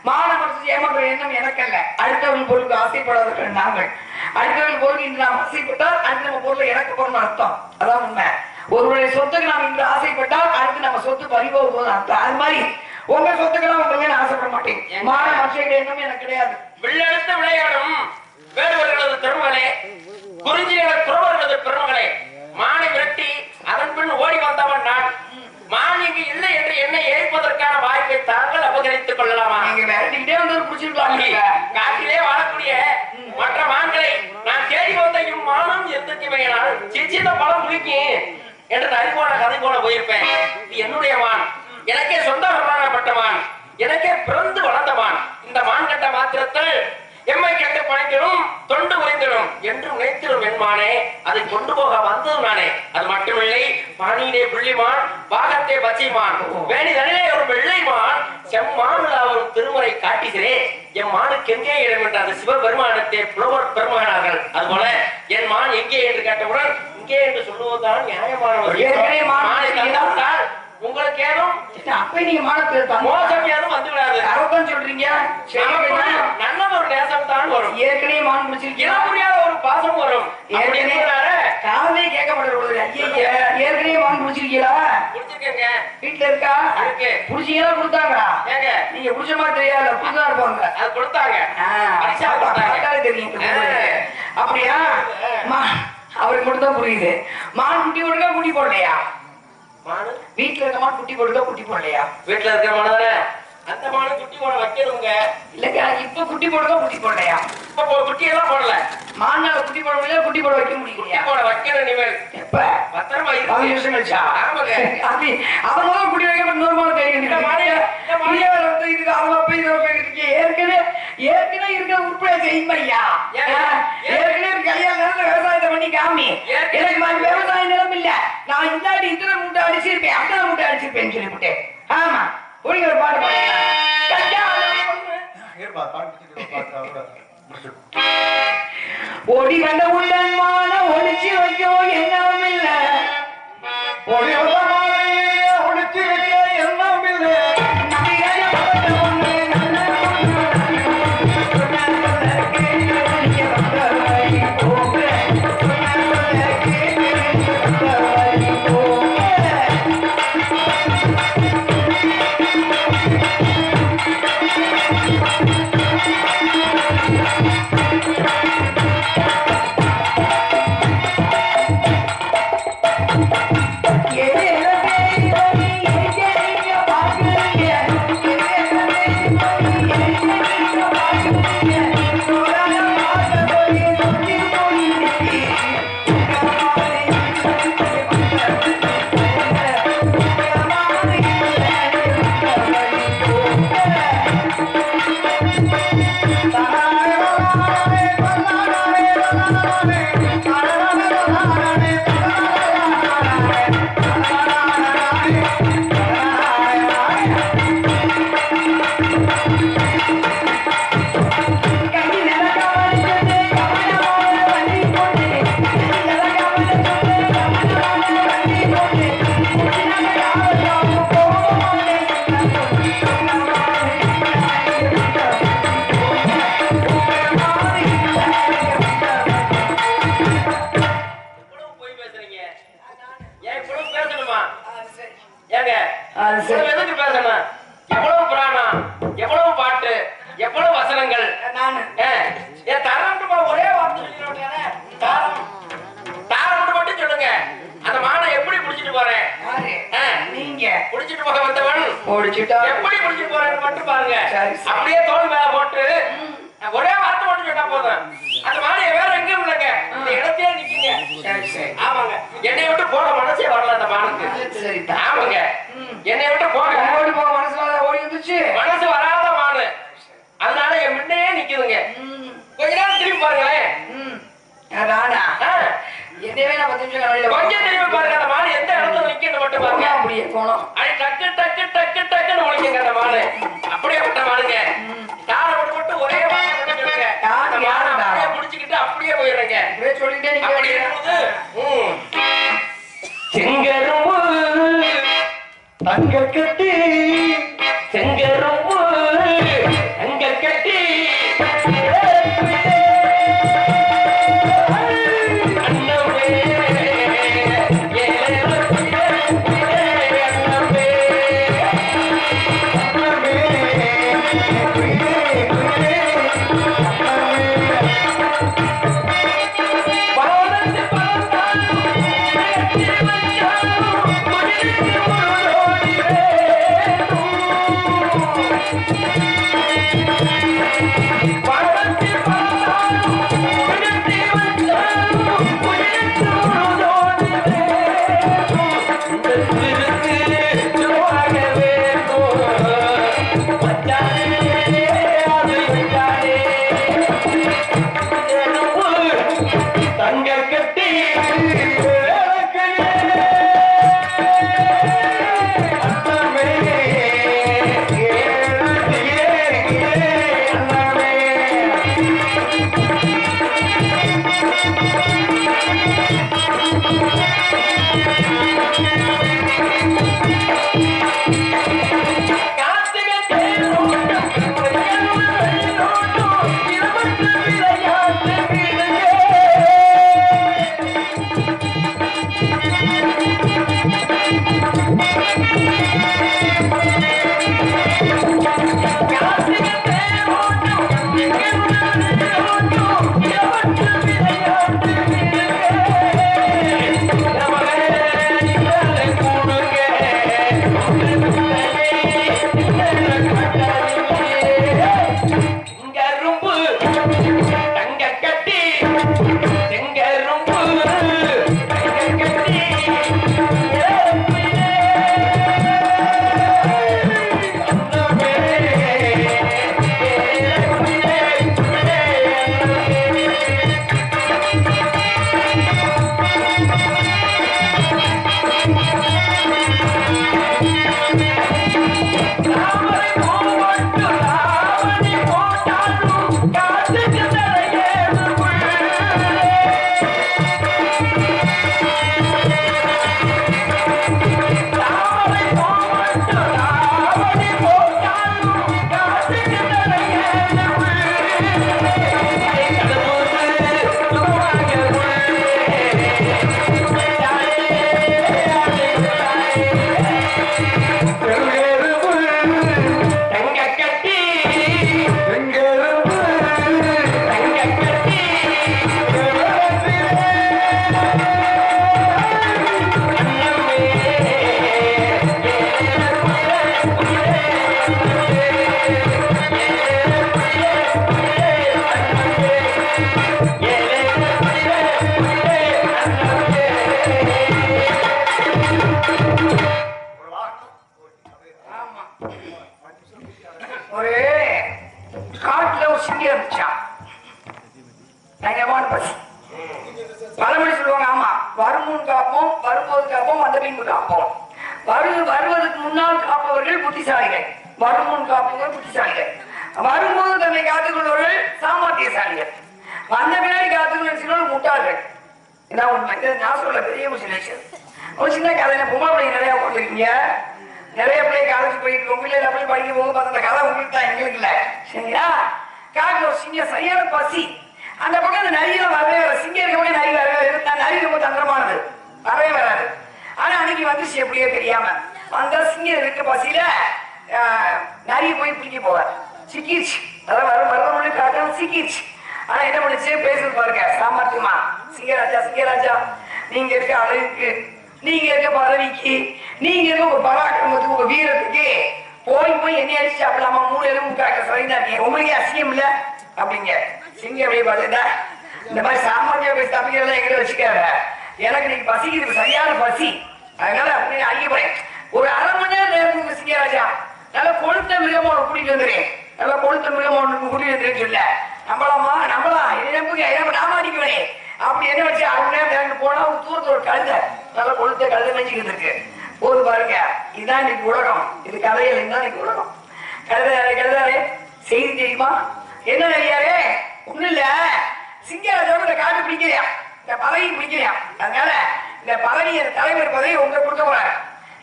மான மனசு ஏமாற்ற எண்ணம் எனக்கு அல்ல. அடுத்தவர்கள் பொருளுக்கு ஆசைப்படாதவர்கள் நாங்கள். அடுத்தவர்கள் பொருள் இன்று நாம் ஆசைப்பட்டால் அடுத்து நம்ம பொருளை இறக்க போறோம்னு அர்த்தம். அதான் உண்மை. ஒருவருடைய சொத்துக்கு நாம் இன்று ஆசைப்பட்டால் அடுத்து நம்ம சொத்து பறிபோக போது அர்த்தம். அது மாதிரி உங்க சொத்துக்கெல்லாம் உங்களுக்கு நான் ஆசைப்பட மாட்டேன். மான மனுஷன் எண்ணம் எனக்கு கிடையாது. வில்லெடுத்து விளையாடும் வேடுவர்களது திருமகளே, குறிஞ்சிகள துறவர்களது பெருமகளே, மானை விரட்டி அதன் பின் ஓடி வந்தவன் நான். மான் இங்கு இல்லை என்று என்னை ஏற்பதற்கான வாய்ப்பை தாங்கள் அபகரித்துக் கொள்ளலாமா? நீங்க விரட்டிக்கிட்டே வந்து பிடிச்சிருக்காங்க. காட்டிலே வாழக்கூடிய மற்ற மான்களை நான் தேடி வந்த இம்மானம் எந்தக்குமையினால் சின்ன பழம் முழிக்கும் என்று அறிவோட கதை போல போயிருப்பேன். இது என்னுடைய மான், எனக்கே சொந்த வரலாறப்பட்ட மான், எனக்கே பிறந்து வளர்ந்த மான். இந்த மான் கட்ட மாத்திரத்தில் எம்மை கண்டு பணித்திடும் தொண்டு உறைந்திடும் என்று நினைத்திடும் என்மானே. அதை கொண்டு போக வந்தது நானே. அது மட்டுமில்லை, பாணியிலே புள்ளிமான், பாகத்தே பச்சைமான், வேணிதனிலே ஒரு வெள்ளைமான், செம்மானுல அவரும் திருமுறை காட்டுகிறேன். என் மானுக்கு எங்கே இடம் என்ற அந்த சிவபெருமானத்தை புலவர் பெருமகனார்கள். அதுபோல என் மான் எங்கே என்று கேட்டவுடன் இங்கே என்று சொல்லுவதுதான் நியாயமானவர். மானை தந்தால் உங்களுக்கு ஏதும் அப்ப நீங்க மானத்தை மோசம் ஏதும் வந்து விடாது. அதான் சொல்றீங்க. நல்லது ஒரு நேசம் தான் வரும். ஏற்கனவே மான் முடிச்சிருக்கீங்க. புரியாத ஒரு பாசம் வரும். காதலே கேட்க மாட்டேன். ஏற்கனவே மான் முடிச்சிருக்கீங்களா? புடிச்சிருக்கேங்க. வீட்டுல இருக்கா? இருக்கு. புடிச்சீங்களா? கொடுத்தாங்களா? ஏங்க நீங்க புடிச்ச மாதிரி தெரியாது. புதுதா இருப்பாங்க. அது கொடுத்தாங்க. பரிசா கொடுத்தாங்க. தெரியும். அப்படியா? அவருக்கு மட்டும் தான் புரியுது. மான் குட்டி போடுங்க, குட்டி போடலையா? வீட்டுல இருக்க மான் குட்டி போடுங்க, குட்டி போடலையா? வீட்டுல இருக்கிற மானதானே அந்த மானை குட்டி போட வைக்கணுங்க. இல்லங்க, இப்ப குட்டி போடுங்க, குட்டி போடலையா? இப்ப குட்டி எல்லாம் போடல. மானால குட்டி போட முடியல, குட்டி போட வைக்க முடியலையா? போட வைக்கணும். நீங்க எப்ப? பத்திரமா வருஷம் கழிச்சா? ஆமாங்க. அப்படி அவங்க குட்டி வைக்க நூறுமான தெரியும். இதுக்கு அவங்க ஏற்கனவே இருக்கிற உருப்படியா செய்யுமையா? ஏற்கனவே கல்யாணம் விவசாயத்தை பண்ணி காமி. எனக்கு மாதிரி விவசாய நிலம் இல்ல. நான் இந்தாடி இத்தனை மூட்டை அடிச்சிருப்பேன், அத்தனை மூட்டை அடிச்சிருப்பேன்னு சொல்லிவிட்டேன். ஆமா, ஒரு பாட்டு ஓடி வந்த உள்ளன்மான ஒளிச்சு வைக்கோ எண்ணம் இல்ல. ஒளி வந்த மாலையே ஒளிச்சு வைக்க எண்ணம் இல்லை. எவ்வளவு புராணம், எவ்வளவு பாட்டு, எவ்வளவு வசனங்கள். ஒரே வார்த்தை தாரம் தாரம் மட்டும் சொல்லுங்க. அந்த மானை எப்படி புடிச்சிட்டு போறேன்? நீங்க புடிச்சிட்டு போக வந்தவன் எப்படி புடிச்சிட்டு போறேன்னு மட்டும் பாருங்க. அப்படியே தோல் மேல போட்டு ஒரே வார்த்தை மட்டும் சொன்னா போதும். அந்த மானை வேற எங்கேயும் இல்லைங்க, இந்த இடத்தையே நிக்குங்க. ஆமாங்க, என்னை விட்டு போக மனசே வரல அந்த மானுக்கு. ஆமாங்க, என்னை விட்டு போக ஓடி வந்துச்சு. மனசு வராத மானு, அதனால என் முன்னையே நிக்குதுங்க. கொஞ்ச நேரம் திரும்பி பாருங்களேன். என்னவே நான் 10 நிமிஷம் கனவுல கொஞ்சம் திரும்பி பாருங்க அந்த மாடு எந்த இடத்துல நிக்கிறது மட்டும் பாருங்க. அப்படியே போனோம். அது டக்கு டக்கு டக்கு டக்குன்னு முளைக்குங்க அந்த மாடு. அப்படியே விட்ட மாடுங்க. தாரை போட்டு ஒரே மாடு முடிச்சுடுங்க. அந்த மாடு அப்படியே முடிச்சுக்கிட்டு அப்படியே போயிடுறேங்க. இப்படியே சொல்லிட்டே நீங்க அப்படி இருக்கும்போது செங்கரும்பு தங்க கட்டி செங்கரும்பு தங்க கட்டி ஒரு காட்டுல ஒரு சிங்கம் இருந்துச்சான். பயங்கரமான பசி. பழமொழி சொல்லுவாங்க, ஆமா, வருமுன் காப்போம், வரும்போது காப்போம், வந்த பின்பு காப்போம். வருவதற்கு முன்னால் காப்பவர்கள் புத்திசாலிகள், வருமுன் காப்பவர்கள் புத்திசாலிகள், வரும்போது தன்னை காத்துக் கொள்பவர்கள் சாமர்த்தியசாலிகள், வந்த பின்னாடி காத்துக்கொள்ள முட்டாள்கள். இதான் உண்மை. நான் சொல்ல பெரிய விஷயம். ஒரு சின்ன கதை, பொம்மை பிள்ளை நிறைய உட்காந்துருக்கீங்க, நிறைய பிள்ளை காலேஜ் போயிட்டு உங்களே போய் படிக்க போது பார்த்த அந்த கதை உங்களுக்கு தான், எங்களுக்கு இல்லை. சரிங்களா? காட்டுல ஒரு சிங்கம், சரியான பசி. அந்த பக்கம் அந்த நரியில வரவே வர, சிங்கம் இருக்க நரி வரவே, நரி ரொம்ப தந்திரமானது, வரவே வராது. ஆனா அன்னைக்கு வந்துச்சு எப்படியோ தெரியாம. அந்த சிங்கம் இருக்க பசியில நரிய போய் பிடிக்க போவார். சிக்கிச்சு, அதான் வரவங்களை காட்டும் சிக்கிச்சு. ஆனா என்ன பண்ணுச்சு, பேசுறது பாருங்க சாமர்த்தியமா. சிங்கராஜா, சிங்கராஜா, நீங்க இருக்க அழகுக்கு, நீங்க இருக்க பதவிக்கு, நீங்க இருக்க உங்க பராக்கிரமத்துக்கு, உங்க வீரத்துக்கு போய் என்ன அடிச்சு சாப்பிடலாமா? 3 எலும்பு காக்க சரிதான் இருக்கீங்க, உங்களுக்கு அசியம் இல்ல அப்படிங்க. சிங்க அப்படியே பாத்துட்டா, இந்த மாதிரி சாமர்த்திய போய் தப்பிக்கிறதெல்லாம் எங்கிட்ட வச்சுக்காத, எனக்கு நீங்க பசிக்குது, சரியான பசி, அதனால அப்படி ஐயப்பறேன். ஒரு அரை மணி நேரம் சிங்கராஜா, நல்லா கொளுத்த மிருகமா ஒன்று கூட்டிட்டு வந்துடுறேன், நல்லா கொளுத்த மிருகமா ஒன்று கூட்டிட்டு வந்துருன்னு சொல்ல. நம்பலாமா? நம்பலாம். இது நம்புங்க, நாம அடிக்குவேனே, அப்படி என்ன வச்சு 1/2 மணி நேரம் எனக்கு போனா ஒரு தூரத்துல ஒரு கழுதை நல்லா கொளுத்த கழுதை மேய்ச்சிக்கிட்டு இருக்கு. போது பாருங்க, இதுதான் இன்னைக்கு உலகம். இது கதையில தான் இன்னைக்கு உலகம். கழுதாரே செய்தி தெரியுமா? என்ன தெரியாரே? ஒண்ணு இல்ல, சிங்கராஜோட இந்த காட்டு பிடிக்கிறியா, இந்த பதவி பிடிக்கிறியா, அதனால இந்த பதவி தலைவர் பதவி உங்களுக்கு கொடுக்க போற.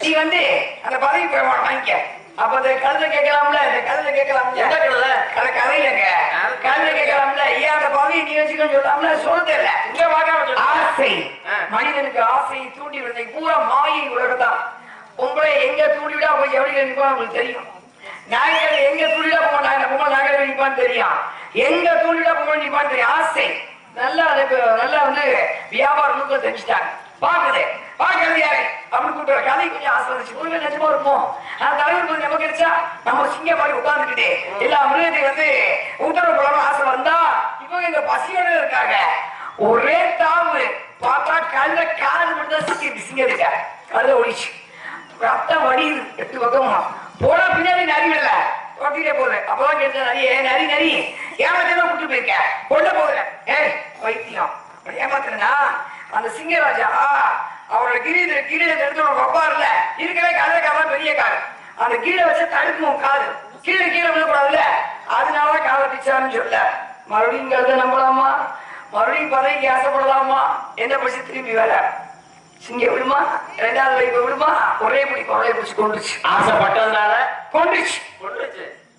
நீ வந்து அந்த பதவி பிரமாணம் வாங்கிக்க. அப்ப இந்த கழுதை கேட்கலாம்ல, இந்த கழுதை கேட்கலாம்ல, எந்த கழுதை? அந்த கதையிலங்க கழுதை கேட்கலாம்ல, ஏன் அந்த பதவியை நீ வச்சுக்கன்னு சொல்லாமல, சொல்றது இல்ல. இங்க வாங்க. ஆசை, மனிதனுக்கு ஆசையை தூண்டி விடுறது பூரா மாயை உலகத்தான். உங்களை எங்க தூண்டி விடா போய் எப்படி நிற்பான்னு உங்களுக்கு தெரியும். நாயகர் எங்க தூண்டிடா போக நாயகர் நிற்பான்னு தெரியும். எங்க தூண்டிடா போக நிற்பான்னு தெரியும். ஆசை நல்லா நல்லா வந்து வியாபார நோக்கம் தெரிஞ்சுட்டாங்க. பாக்குது பாக்குறது யாரு அப்படின்னு கூப்பிடுற கதை கொஞ்சம் ஆசை வந்துச்சு. உண்மை நிஜமா இருக்கும். அந்த தலைவர் கொஞ்சம் நமக்கு கிடைச்சா நம்ம சிங்க மாதிரி உட்கார்ந்துக்கிட்டு எல்லா மிருகத்தையும் வந்து உத்தரவு போடணும் ஆசை வந்தா இவங்க எங்க பசியோட இருக்காங்க. ஒரே தாவு பார்த்தா கழுத காது மட்டும் தான் சிக்கிட்டு சிங்கத்துக்க கழுத ஒழிச்சு ரத்தம் வடியுது 8 பக்கமா. போனா பின்னாடி நரி விடல தொட்டிட்டே போகுது. அப்பதான் கேட்ட நரி நரி ஏமாத்தான் கூட்டு போயிருக்க கொண்ட போகுது. வைத்தியம் ஏமாத்துறா அந்த சிங்கராஜா அவரோட கிரீடத்தை எடுத்து ஒரு அப்பா இல்ல இருக்கவே கழுத பெரிய காரு. அந்த கீழே வச்சு தடுக்கும் காது கீழே விழக்கூடாதுல்ல, அதனாலதான் காலை பிச்சாருன்னு சொல்ல. மறுபடியும் கழுத நம்பலாமா? மறுபடியும் பதவிக்கு ஆசைப்படலாமா? என்ன பசி திரும்பி வேற சிங்க விடுமா? 2வது வைப்பு விடுமா? ஒரே பிடிச்சு கொண்டுச்சு. ஆசைப்பட்டதுனால கொண்டுச்சு.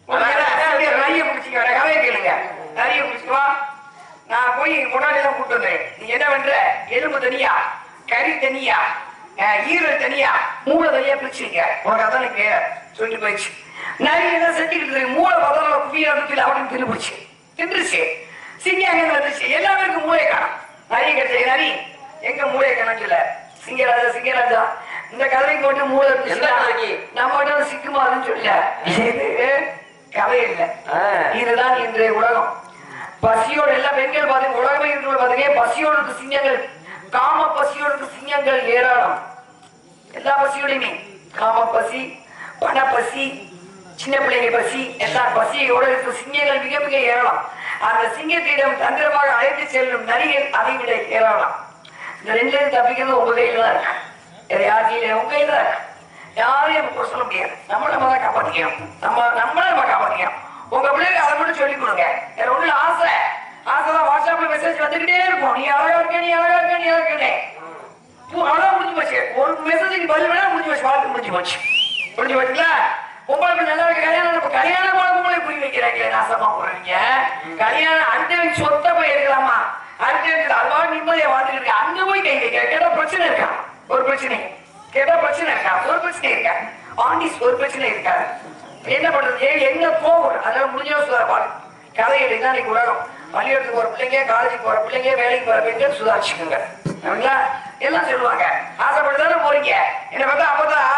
நிறைய பிடிச்சிங்க. கதையை கேளுங்க. நிறைய பிடிச்சுக்குவா. நான் போய் முன்னாடி தான் கூட்டு வந்தேன். நீ என்ன பண்ற? எலும்பு தனியா, கறி தனியா, ஈரல் தனியா, மூளை தனியா பிரிச்சுங்க. உனக்கு அதான் எனக்கு சொல்லி போயிடுச்சு. நிறைய தான் செஞ்சுக்கிட்டு இருக்கு. மூளை பார்த்தா குவியா அப்படின்னு தின்னுபிடிச்சு தின்றுச்சு. சிங்காங்க வந்துச்சு. எல்லாமே மூளையை காணும். நிறைய கிடைச்சது. நரி எங்க மூளையை காணும் சொல்ல. சிங்கராஜா இந்த கதைக்கு மட்டும் மூளை நம்ம சிக்குமாறுன்னு சொல்ல. இது கதை இல்லை. இதுதான் இன்றைய உலகம். பசியோடு எல்லா பெண்கள் பாத்தீங்க, உலகமே இருக்கிற பாத்தீங்க. பசியோடு சிங்கங்கள், காம பசியோடு சிங்கங்கள் ஏராளம். எல்லா பசியோடையுமே காம பசி, பண பசி, சின்ன பிள்ளைங்க பசி, எல்லா பசியோட இருக்கிற சிங்கங்கள் மிக மிக ஏராளம். அந்த சிங்கத்திடம் தந்திரமாக அழைத்து செல்லும் நரிகள் அதை விட ஏராளம். இந்த 2 தப்பிக்கிறது உங்க கையில தான் இருக்கு. யார் கையில? உங்க கையில தான் இருக்கு. யாரையும் நம்ம சொல்ல முடியாது. நம்ம தான் காப்பாத்திக்கணும். நம்ம காப்பாத்திக்கணும். உங்க பிள்ளைங்க அதை மட்டும் சொல்லிக் கொடுங்க. வேற ஒண்ணு ஆசைதான். வாட்ஸ்அப்ல மெசேஜ் வந்துகிட்டே இருக்கும். நீ அழகா இருக்க, நீ அழகா இருக்க, நீ அழகா இருக்கே. அவ்வளவு முடிஞ்சு போச்சு. ஒரு மெசேஜுக்கு பதில் வேணா முடிஞ்சு போச்சு. வாழ்க்கை முடிஞ்சு போச்சுங்களா? உங்களுக்கு நல்லா இருக்க கல்யாணம் போல உங்களை புரிய வைக்கிறாங்க. நாசமா போறீங்க. கல்யாணம் அடுத்த சொத்த போய் இருக்கலாமா? அடுத்த அல்வா நிம்மதியா வாழ்ந்துட்டு இருக்க. அங்க போய் கை வைக்க கேட்டா பிரச்சனை இருக்கா? ஒரு பிரச்சனை கேட்டா பிரச்சனை இருக்கா? ஒரு பிரச்சனை இருக்கா? ஆண்டிஸ் ஒரு பிரச்சனை இருக்கா? என்ன பண்றது? என்ன போகும்? அதனால முடிஞ்ச பாடு கதை எடுதான் இன்னைக்கு உலகம். பள்ளிக்கூடத்துக்கு போற பிள்ளைங்க, காலேஜுக்கு போற பிள்ளைங்க, வேலைக்கு போற பெண்கள் சுதாரிச்சுக்கோங்க. எல்லாம் சொல்லுவாங்க. ஆசைப்பட்டுதானே போறீங்க. என்ன பார்த்தா அப்பதான்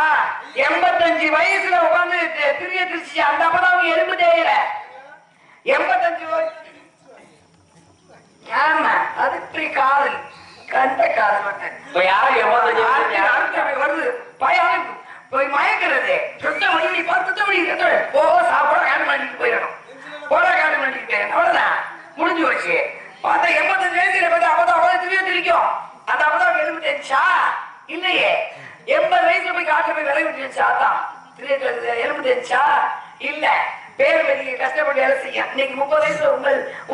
85 வயசுல உட்காந்து திருச்சி. அந்த அப்பதான் அவங்க எலும்பு தேவையில 85 வயசு. ஆமா, அது காதல் கண்ட காதல் வருது. பயம் போய் மயக்கிறது. சொத்த வழி பார்த்து போக சாப்பிட காட்டு மாட்டிட்டு போயிடணும். போட காட்டு மாட்டிட்டு போயிடணும். அவ்வளவுதான் முடிஞ்சு வச்சு. பார்த்தா 85 வயசுல பார்த்தா அப்பதான் அவ்வளவு திரிக்கும். அந்த அப்பதான் எலும்பு தெரிஞ்சா இல்லையே. 80 வயசுல போய் காட்டுல போய் விலை விட்டுச்சா? தான் எலும்பு தெரிஞ்சா இல்ல. பேர் வெளியே கஷ்டப்பட்டு வேலை செய்ய. இன்னைக்கு 30 வயசுல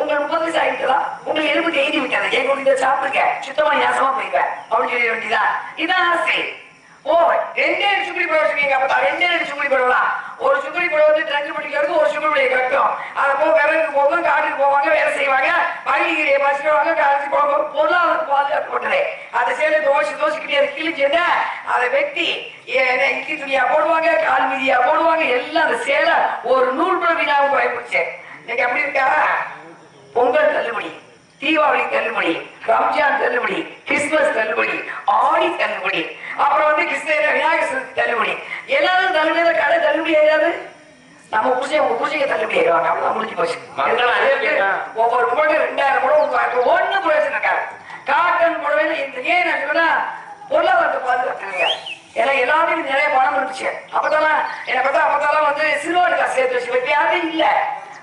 உங்கள் 30 வயசு ஆகிட்டுதா உங்களுக்கு எலும்பு எழுதி விட்டது. என் கூட சாப்பிடுங்க, சுத்தமா ஞாசமா போயிடுவேன் அப்படின்னு சொல்ல வேண்டியதான். இதான் ஆசை. ஓ 2 சுக்குடி படம் வச்சுக்கீங்க. அப்ப 2 சுக்குடி படம்லாம். ஒரு சுக்குடி படம் வந்து ட்ரங்கு பண்ணிக்கிறது, ஒரு சுக்குடி கட்டும். அதை போக விறகு போகும், காட்டுக்கு போவாங்க, வேலை செய்வாங்க, பள்ளிக்கு பசிடுவாங்க, காலேஜ் போவாங்க. பொருளாதார பாதுகாப்பு போட்டது. அதை சேர்ந்து தோசிக்கிட்டே அதை கிழிச்சுன்னா அதை வெட்டி இட்லி துணியா போடுவாங்க, கால் மீதியா போடுவாங்க. எல்லாம் அந்த சேலை ஒரு 100 ரூபாய் வீணாவும் பயன்படுச்சு. இன்னைக்கு அப்படி இருக்கா? பொங்கல் தள்ளுபடி, தீபாவளி தள்ளுபடி, ரம்ஜான் தள்ளுபடி, கிறிஸ்துமஸ் தள்ளுபடி, ஆடி தள்ளுபடி, அப்புறம் வந்து கிருஷ்ணகிரி விநாயகர் சதுர்த்தி தள்ளுபடி. எல்லாரும் தள்ளுபடி. கடை தள்ளுபடி ஆகாது. நம்ம பூஜைக்கு தள்ளுபடி ஆயிடுவாங்க. அவ்வளவுதான் முடிஞ்சு போச்சு. ஒவ்வொரு முறை 2000 கூட ஒண்ணு பிரயோஜனம் இருக்காது. காட்டன் புடவை ஏன் நான் சொன்னா பொருளாதாரத்தை பாதுகாத்துருங்க. ஏன்னா எல்லாருக்கும் நிறைய பணம் இருந்துச்சு. அப்பதான் என்ன பார்த்தா அப்பதான் வந்து சிறுவாடு காசு சேர்த்து வச்சு வைக்க யாரும் இல்ல.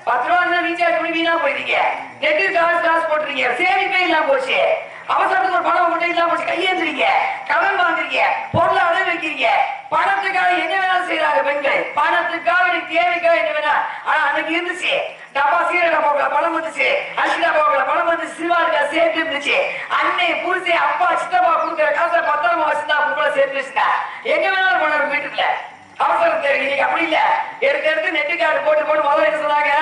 10 ரூபா ரீசார்ஜ் பண்ணி வீணா போயிருக்கீங்க. நெட்டு காசு போட்டுருக்கீங்க. சேமிப்பே இல்லாம போச்சு. அவசரத்துக்கு ஒரு பணம் மட்டும் இல்லாம போச்சு. கையேந்துறீங்க, கடன் வாங்குறீங்க, பொருளை அடை வைக்கிறீங்க. பணத்துக்காக என்ன வேணாலும் செய்யறாங்க பெண்கள். பணத்துக்காக எனக்கு தேவைக்காக என்ன வேணா. ஆனா அன்னைக்கு இருந்துச்சு டப்பா சீரக போக்கல பணம் வந்துச்சு, அரிசிடா போக்கல பணம் வந்து சிறுவாருக்கா சேர்த்து இருந்துச்சு. அன்னை புரிசை அப்பா சித்தப்பா கொடுக்குற காசை பத்திரமா வச்சுட்டா புக்களை சேர்த்து வச்சுட்டா எங்க வேணாலும் போனாரு வீட்டுக்குள்ள. அவசரம் தேவை இன்னைக்கு அப்படி இல்ல. எடுத்து நெட்டு கார்டு போட்டு முதல்ல என்ன சொன்னாங்க,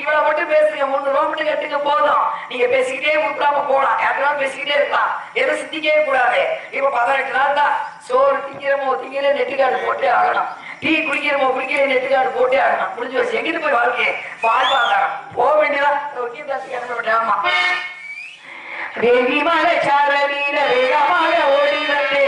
இவ்வளவு மட்டும் பேசுங்க, 300 ரூபா மட்டும் கட்டுங்க போதும், நீங்க பேசிக்கிட்டே உட்காம போலாம், யாருனாலும் பேசிக்கிட்டே இருக்கலாம், எதுவும் சித்திக்கவே கூடாது. இப்ப 18 நாள் தான். சோறு திங்கிறமோ திங்கிற நெட்டு கார்டு போட்டே ஆகணும், டீ குடிக்கிறமோ குடிக்கிற நெட்டு கார்டு போட்டே ஆகணும். முடிஞ்சு வச்சு எங்கிட்டு போய் வாழ்க்கை வாழ்வாதாரம் போக வேண்டியதான். ஆமா மலை சாரலீர வேகமாக ஓடி வந்தே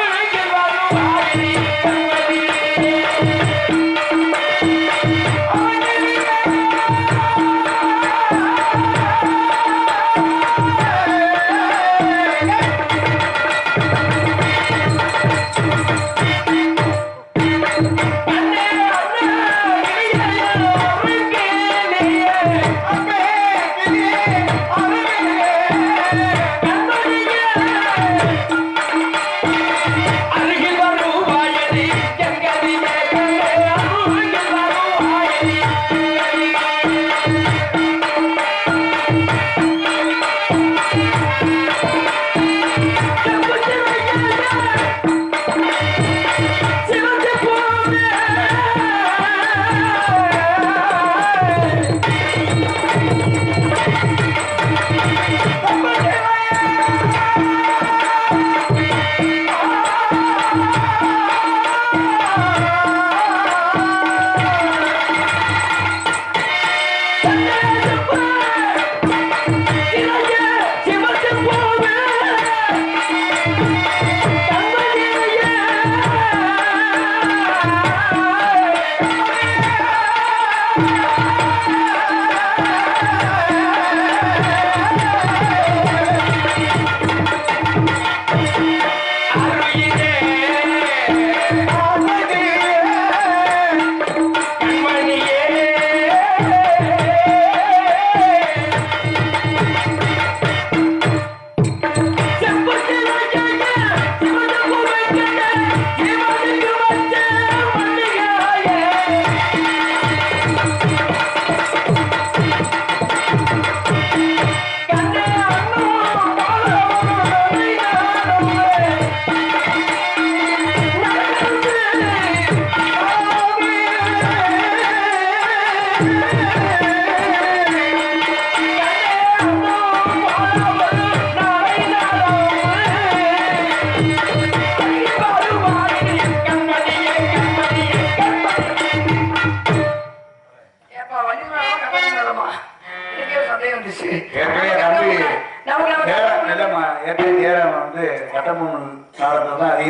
அருகில் வரும்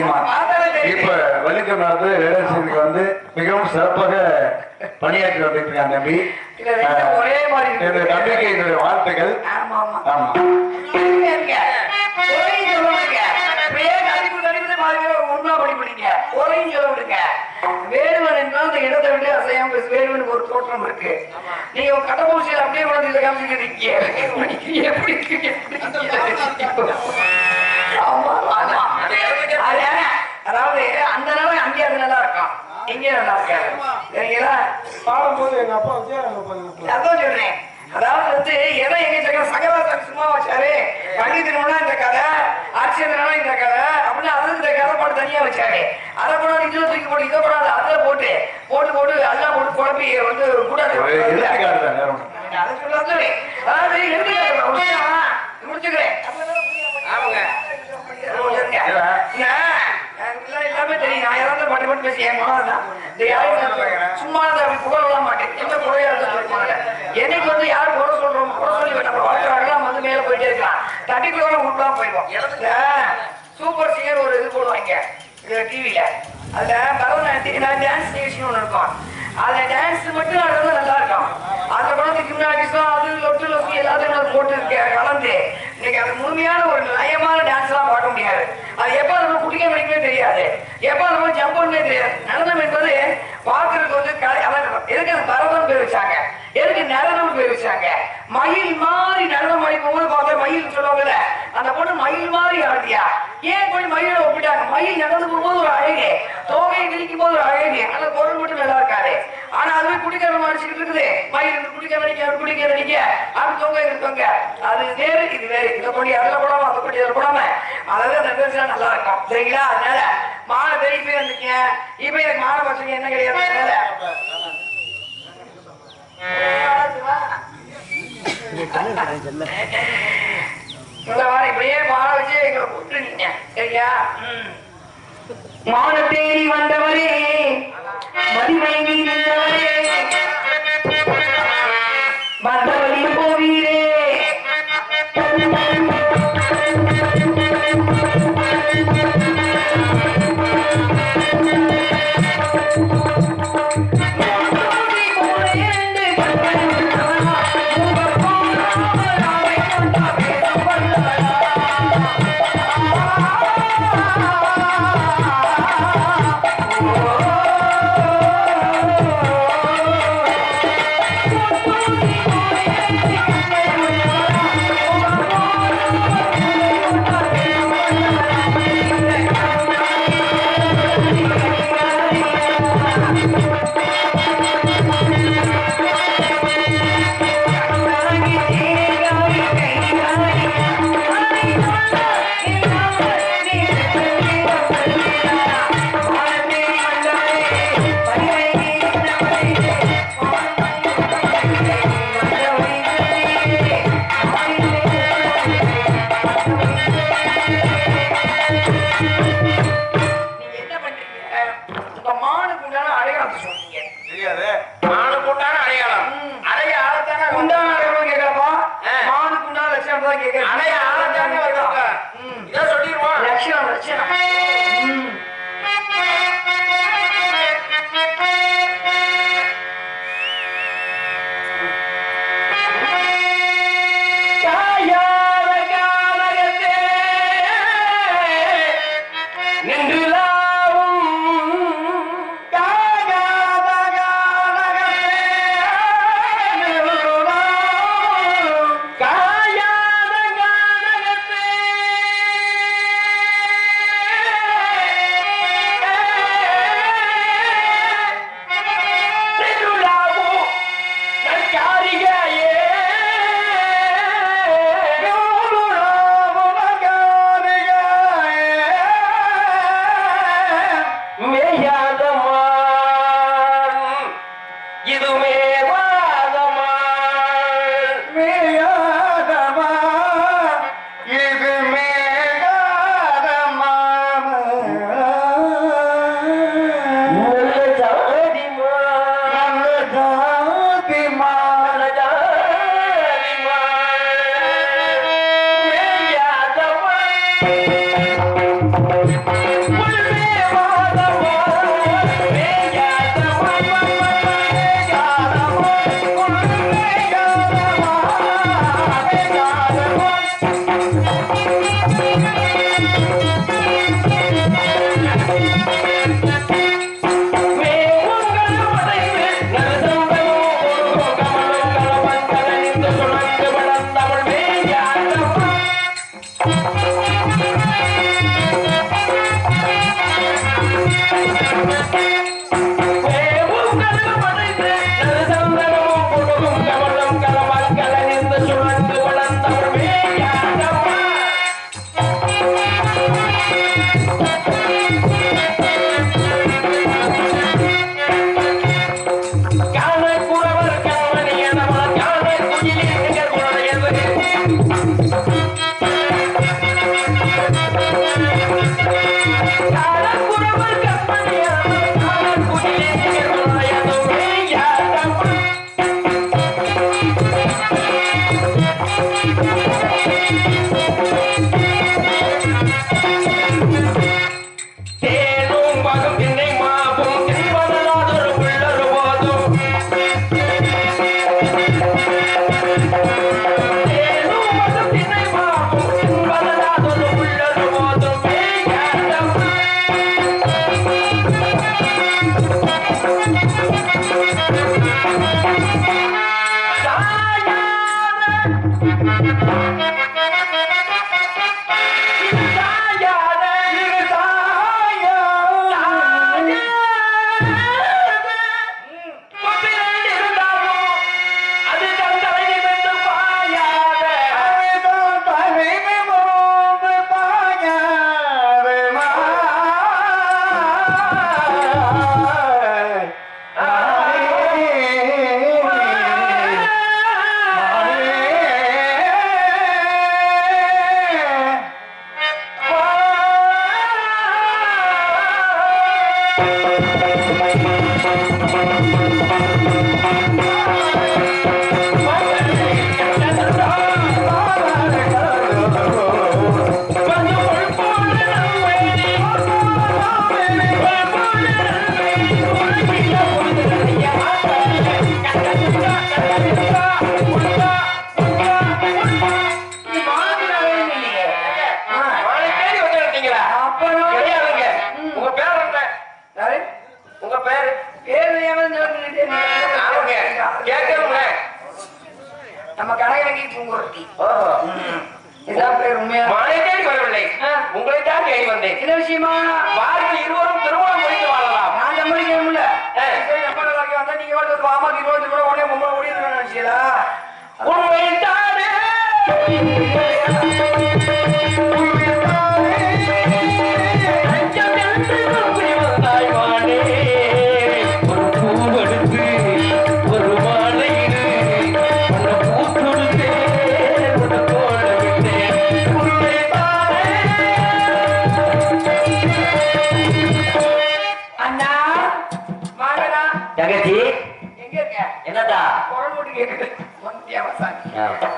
நிச்சயமா இப்ப வெள்ளிக்கிழமை வேடரசனுக்கு வந்து மிகவும் சிறப்பாக பணியாற்றி வந்துட்டு இருக்காங்க தம்பி. இல்ல, ரெண்டும் ஒரே மாதிரி இருக்கு. என்னுடைய நம்பிக்கை, என்னுடைய வாழ்த்துக்கள். ஆமா ஆமா ஆமா இருங்க. ஒரேயும் சொல்ல விடுங்க. இப்படியே நடிப்பு மாதிரி உண்மை படிப்பீங்க. ஒரேயும் சொல்ல விடுங்க. வேடுவன் என்றால் அந்த இடத்தை விட்டு அசையாம பேசு. வேடுவனுக்கு ஒரு தோற்றம் இருக்கு. நீங்க ஒரு கடப்பூசியில் அப்படியே கொண்டு இதை காமிச்சுக்கிறீங்க. எப்படி ஆமா ஆமா. அதாவது அந்த நேரம் அங்கே அது நல்லா இருக்கும், இங்கே நல்லா இருக்காது. சரிங்களா? பாடும்போது எங்க அப்பா அதான் சொல்றேன். அதாவது வந்து எதை எங்க சகவாசம் சும்மா வச்சாரு, பண்டிதனா இந்த கதை, ஆட்சியனா இந்த கதை அப்படின்னு அது இந்த கதை பாட்டு தனியா வச்சாரு. அதை கூட இதுல தூக்கி போட்டு இதை கூட அதுல போட்டு போட்டு போட்டு எல்லாம் போட்டு குழப்பி வந்து கூட அதை சொல்லாது. அதாவது எடுத்துக்கிறேன் முடிச்சுக்கிறேன். ஆமாங்க எல்லாமே தெரியும். நான் யாராவது பாட்டு பாட்டு பேசி என் மனதான் சும்மா அப்படி புகழ விட மாட்டேன். என்ன குறையாது என்னைக்கு வந்து யார் குறை சொல்றோம் குறை சொல்லி நம்ம வளர்க்குறாங்களோ வந்து மேல போயிட்டே இருக்கலாம். தட்டிக்குள்ள விட்டுலாம் போயிடுவோம். சூப்பர் சிங்கர் ஒரு இது போடுவாங்க டிவியில. அதுல பரதநாட்டியம் டான்ஸ் நிகழ்ச்சின்னு ஒண்ணு இருக்கும். அதுல டான்ஸ் மட்டும் ஆடுறது நல்லா இருக்கும். அந்த படத்துக்கு கிம்னாட்டிஸும் அது லொட்டு லொட்டு எல்லாத்தையும் போட்டு கலந்து இன்னைக்கு அது முழுமையான ஒரு நயமான டான்ஸ் எல்லாம் பார்க்க முடியாது. அது எப்ப நம்ம குடிக்க முடியுமே தெரியாது, எப்ப நம்ம ஜம்ப் பண்ணவே தெரியாது. நடனம் என்பது பார்க்கறதுக்கு வந்து எதுக்கு அது பரதம் பேர் வச்சாங்க, எதுக்கு நடனம் பேர் வச்சாங்க. மயில் மாதிரி நடனம் ஆடி போகும்போது பார்த்தா மயில் சொல்லுவாங்கல்ல, அந்த பொண்ணு மயில் மாதிரி ஆடியா. ஏன் போய் மயிலை ஒப்பிட்டாங்க? மயில் நடந்து போகும்போது ஒரு அழகு, தோகையை விரிக்கும் போது ஒரு அழகு, அந்த குரல் மட்டும் நல்லா இருக்காது. ஆனா அதுவே குடிக்காரம் அடிச்சுக்கிட்டு இருக்குது. மயில் குடிக்க நடிக்க அப்படி தோங்க இருந்தவங்க. அது வேறு இது வேறு. இதை கொண்டு அதில் போடாம அதை கொண்டு இதில் போடாம அதாவது அந்த பேசுனா நல்லா இருக்கும். சரிங்களா? அதனால மாலை பெரிய போய் வந்துட்டீங்க. இப்ப எனக்கு மாலை பசங்க என்ன கிடையாது. இப்படியே மாலை வச்சு எங்களை கூப்பிட்டுருந்தீங்க. சரியா? மான தேடி வந்தவரே, மதிமயங்கி நின்றவரே, வந்தவழி போவீரே. நம்ம கடையிலங்கி பூங்குருட்டி இதான் பேர் உண்மையா மழை தேடி வரவில்லை உங்களை தான் தேடி வந்தேன். என்ன விஷயமா வாருங்கள் இருவரும் திருமணம் முடித்து வாழலாம். நான் சம்பளிக்கணும்ல வந்தா நீங்க ஒரு மாமாக்கு 20 ரூபாய் உடனே மும்பை ஓடிடுறேன் நினைச்சீங்களா உண்மைத்தானே என்னடா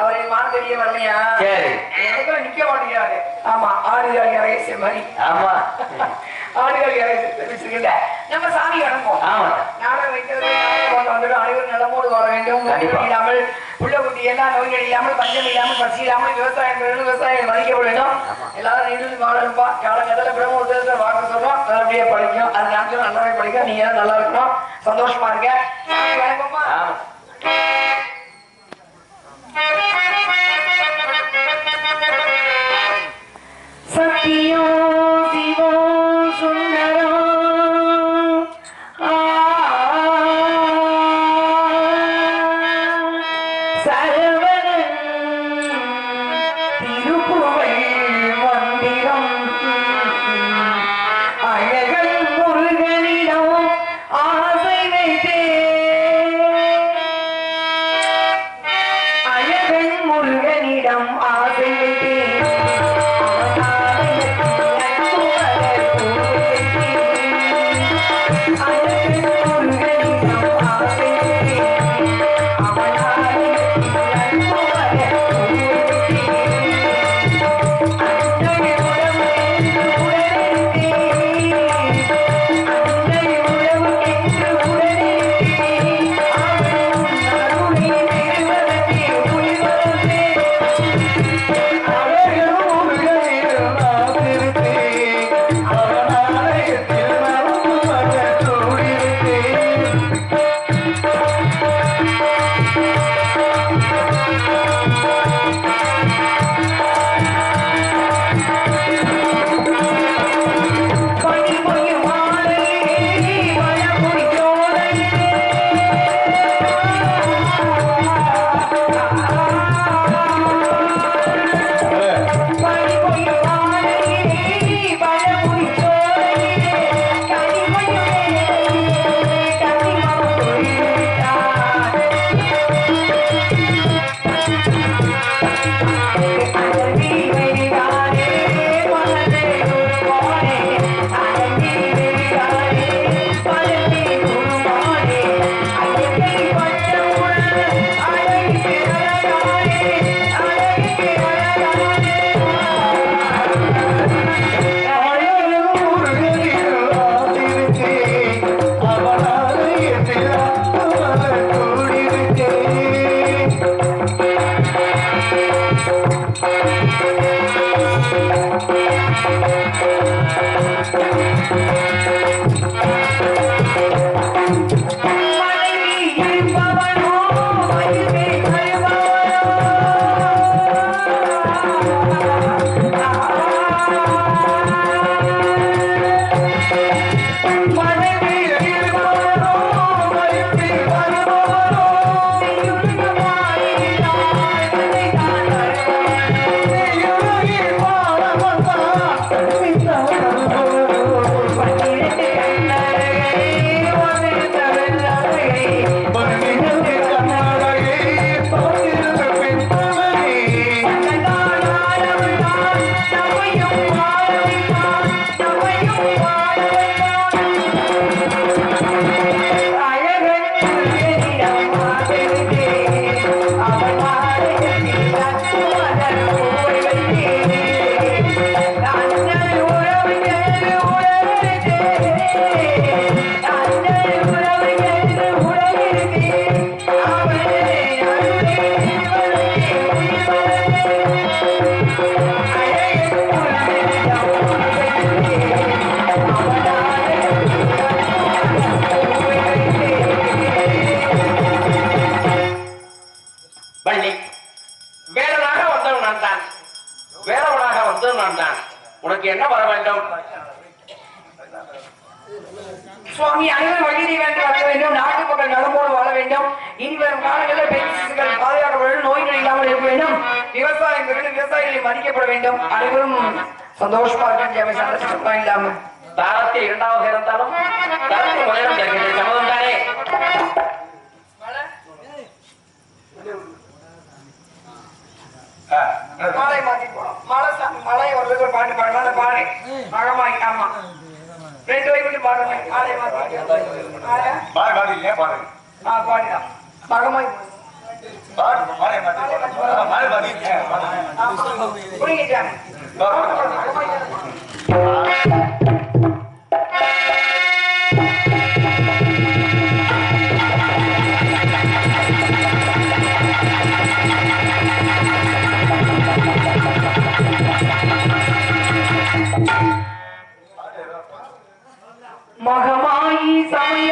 அவர் மான தெரிய வரலையா நிக்க மாட்டேங்கிறாரு. ஆமா ஆடுகள் இறைய மாதிரி ஆமா ஆடுகள் இறைய நம்ம சாமி அனுப்போம். நாடகம் வைக்கிறது வந்துடும். அனைவரும் நலமோடு வாழ வேண்டும். இல்லாமல் புள்ள குட்டி எல்லாம் நோய்கள் இல்லாமல் பஞ்சம் இல்லாமல் பசி இல்லாமல் விவசாயம் விவசாயம் மதிக்க வேண்டும். எல்லாரும் இருந்து வாழணும்பா. காலங்கத்தில் பிரம்ம வாக்கு சொல்றோம். நல்லபடியா படிக்கும். அது நினைச்சோம் நல்லாவே படிக்கும். நீங்க நல்லா இருக்கணும். சந்தோஷமா இருக்க. வணக்கம்மா. சத்தியோ சிவோ சுந்தரோ சரவணன் திருப்புகழ் மந்திரம் அழகன் முருகனிடம் ஆசை வைத்தே அழகன் வள்ளி, வேடனாக வந்தவன் நான் தான், வேடவனாக வந்தவன் நான் தான். உனக்கு என்ன வர வேண்டும்? சுவாமி, அனைவரும் வழியை வேண்டி வர வேண்டும், நாட்டு மக்கள் நலமோடு வாழ வேண்டும், இனி வரும் காலங்களில் பெண் சிசுக்கள் பாதுகாக்க வேண்டும், நோய்கள் இல்லாமல் இருக்க வேண்டும், விவசாயம் விவசாயிகளை மதிக்கப்பட வேண்டும், அனைவரும் சந்தோஷமா இருக்க சந்தோஷமா இல்லாம தாரத்தில் இரண்டாவது இருந்தாலும் தரத்தில் முதலிடம் தருகின்ற சமதம் தானே. மாலை மாத்தி போனோம். மழை ஒரு பாட்டு பாடுவாங்க, பாடு மகமாய். ஆமா, 2 வயது பாடுங்க. மாலை மாத்தி பாடிதான் மகமாய் புரிஞ்சுட்டாங்க. மகமாயி சமய